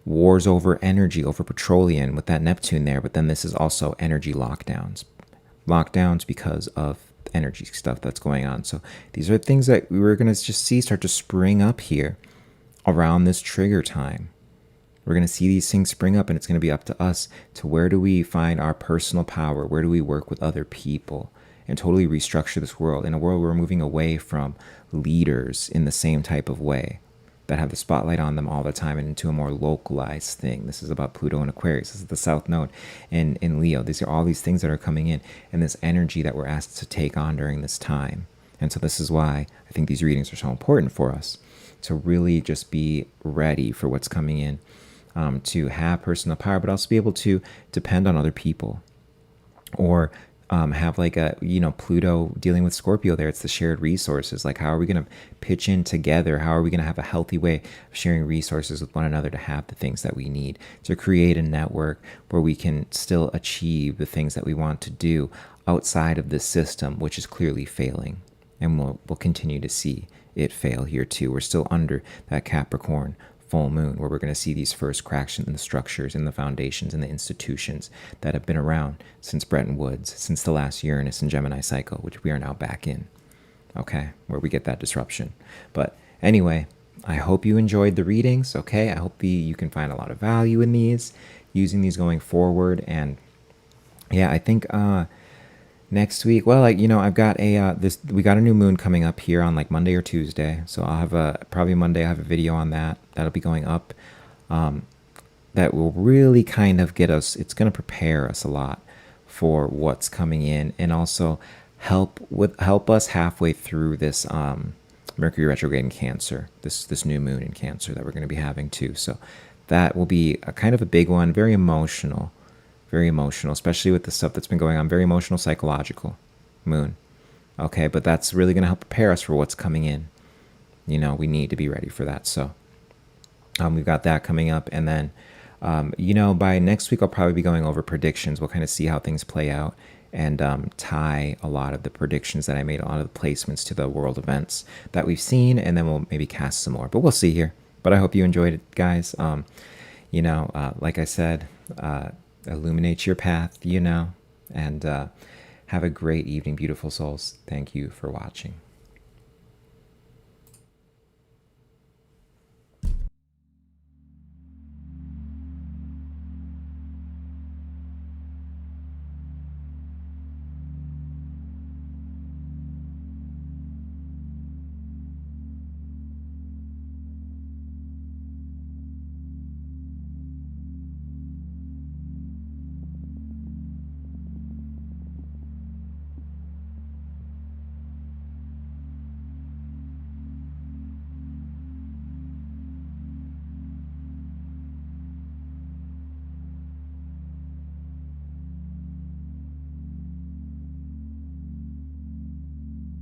wars over energy, over petroleum with that Neptune there. But then this is also energy lockdowns because of energy stuff that's going on. So these are things that we were going to just see start to spring up here around this trigger time. We're going to see these things spring up, and it's going to be up to us to where do we find our personal power? Where do we work with other people and totally restructure this world? In a world where we're moving away from leaders in the same type of way that have the spotlight on them all the time and into a more localized thing. This is about Pluto and Aquarius. This is the South Node in Leo. These are all these things that are coming in and this energy that we're asked to take on during this time. And so this is why I think these readings are so important for us, to really just be ready for what's coming in, to have personal power, but also be able to depend on other people, or have like a, Pluto dealing with Scorpio there. It's the shared resources. Like, how are we going to pitch in together? How are we going to have a healthy way of sharing resources with one another to have the things that we need, to create a network where we can still achieve the things that we want to do outside of this system, which is clearly failing. And we'll continue to see it fail here too. We're still under that Capricorn full moon, where we're going to see these first cracks in the structures, in the foundations, in the institutions that have been around since Bretton Woods, since the last Uranus and Gemini cycle, which we are now back in, okay, where we get that disruption. But anyway, I hope you enjoyed the readings, okay? I hope you can find a lot of value in these, using these going forward. And yeah, I think next week, well, I've got we got a new moon coming up here on like Monday or Tuesday. So I'll have probably Monday, I have a video on that. That'll be going up. That will really kind of get us, it's going to prepare us a lot for what's coming in, and also help us halfway through this Mercury retrograde in Cancer, this new moon in Cancer that we're going to be having too. So that will be a kind of a big one, very emotional, especially with the stuff that's been going on. Very emotional, psychological moon. Okay, but that's really going to help prepare us for what's coming in. We need to be ready for that. So we've got that coming up. And then, by next week, I'll probably be going over predictions. We'll kind of see how things play out and tie a lot of the predictions that I made, a lot of the placements to the world events that we've seen. And then we'll maybe cast some more. But we'll see here. But I hope you enjoyed it, guys. Like I said, illuminate your path, and have a great evening, beautiful souls. Thank you for watching.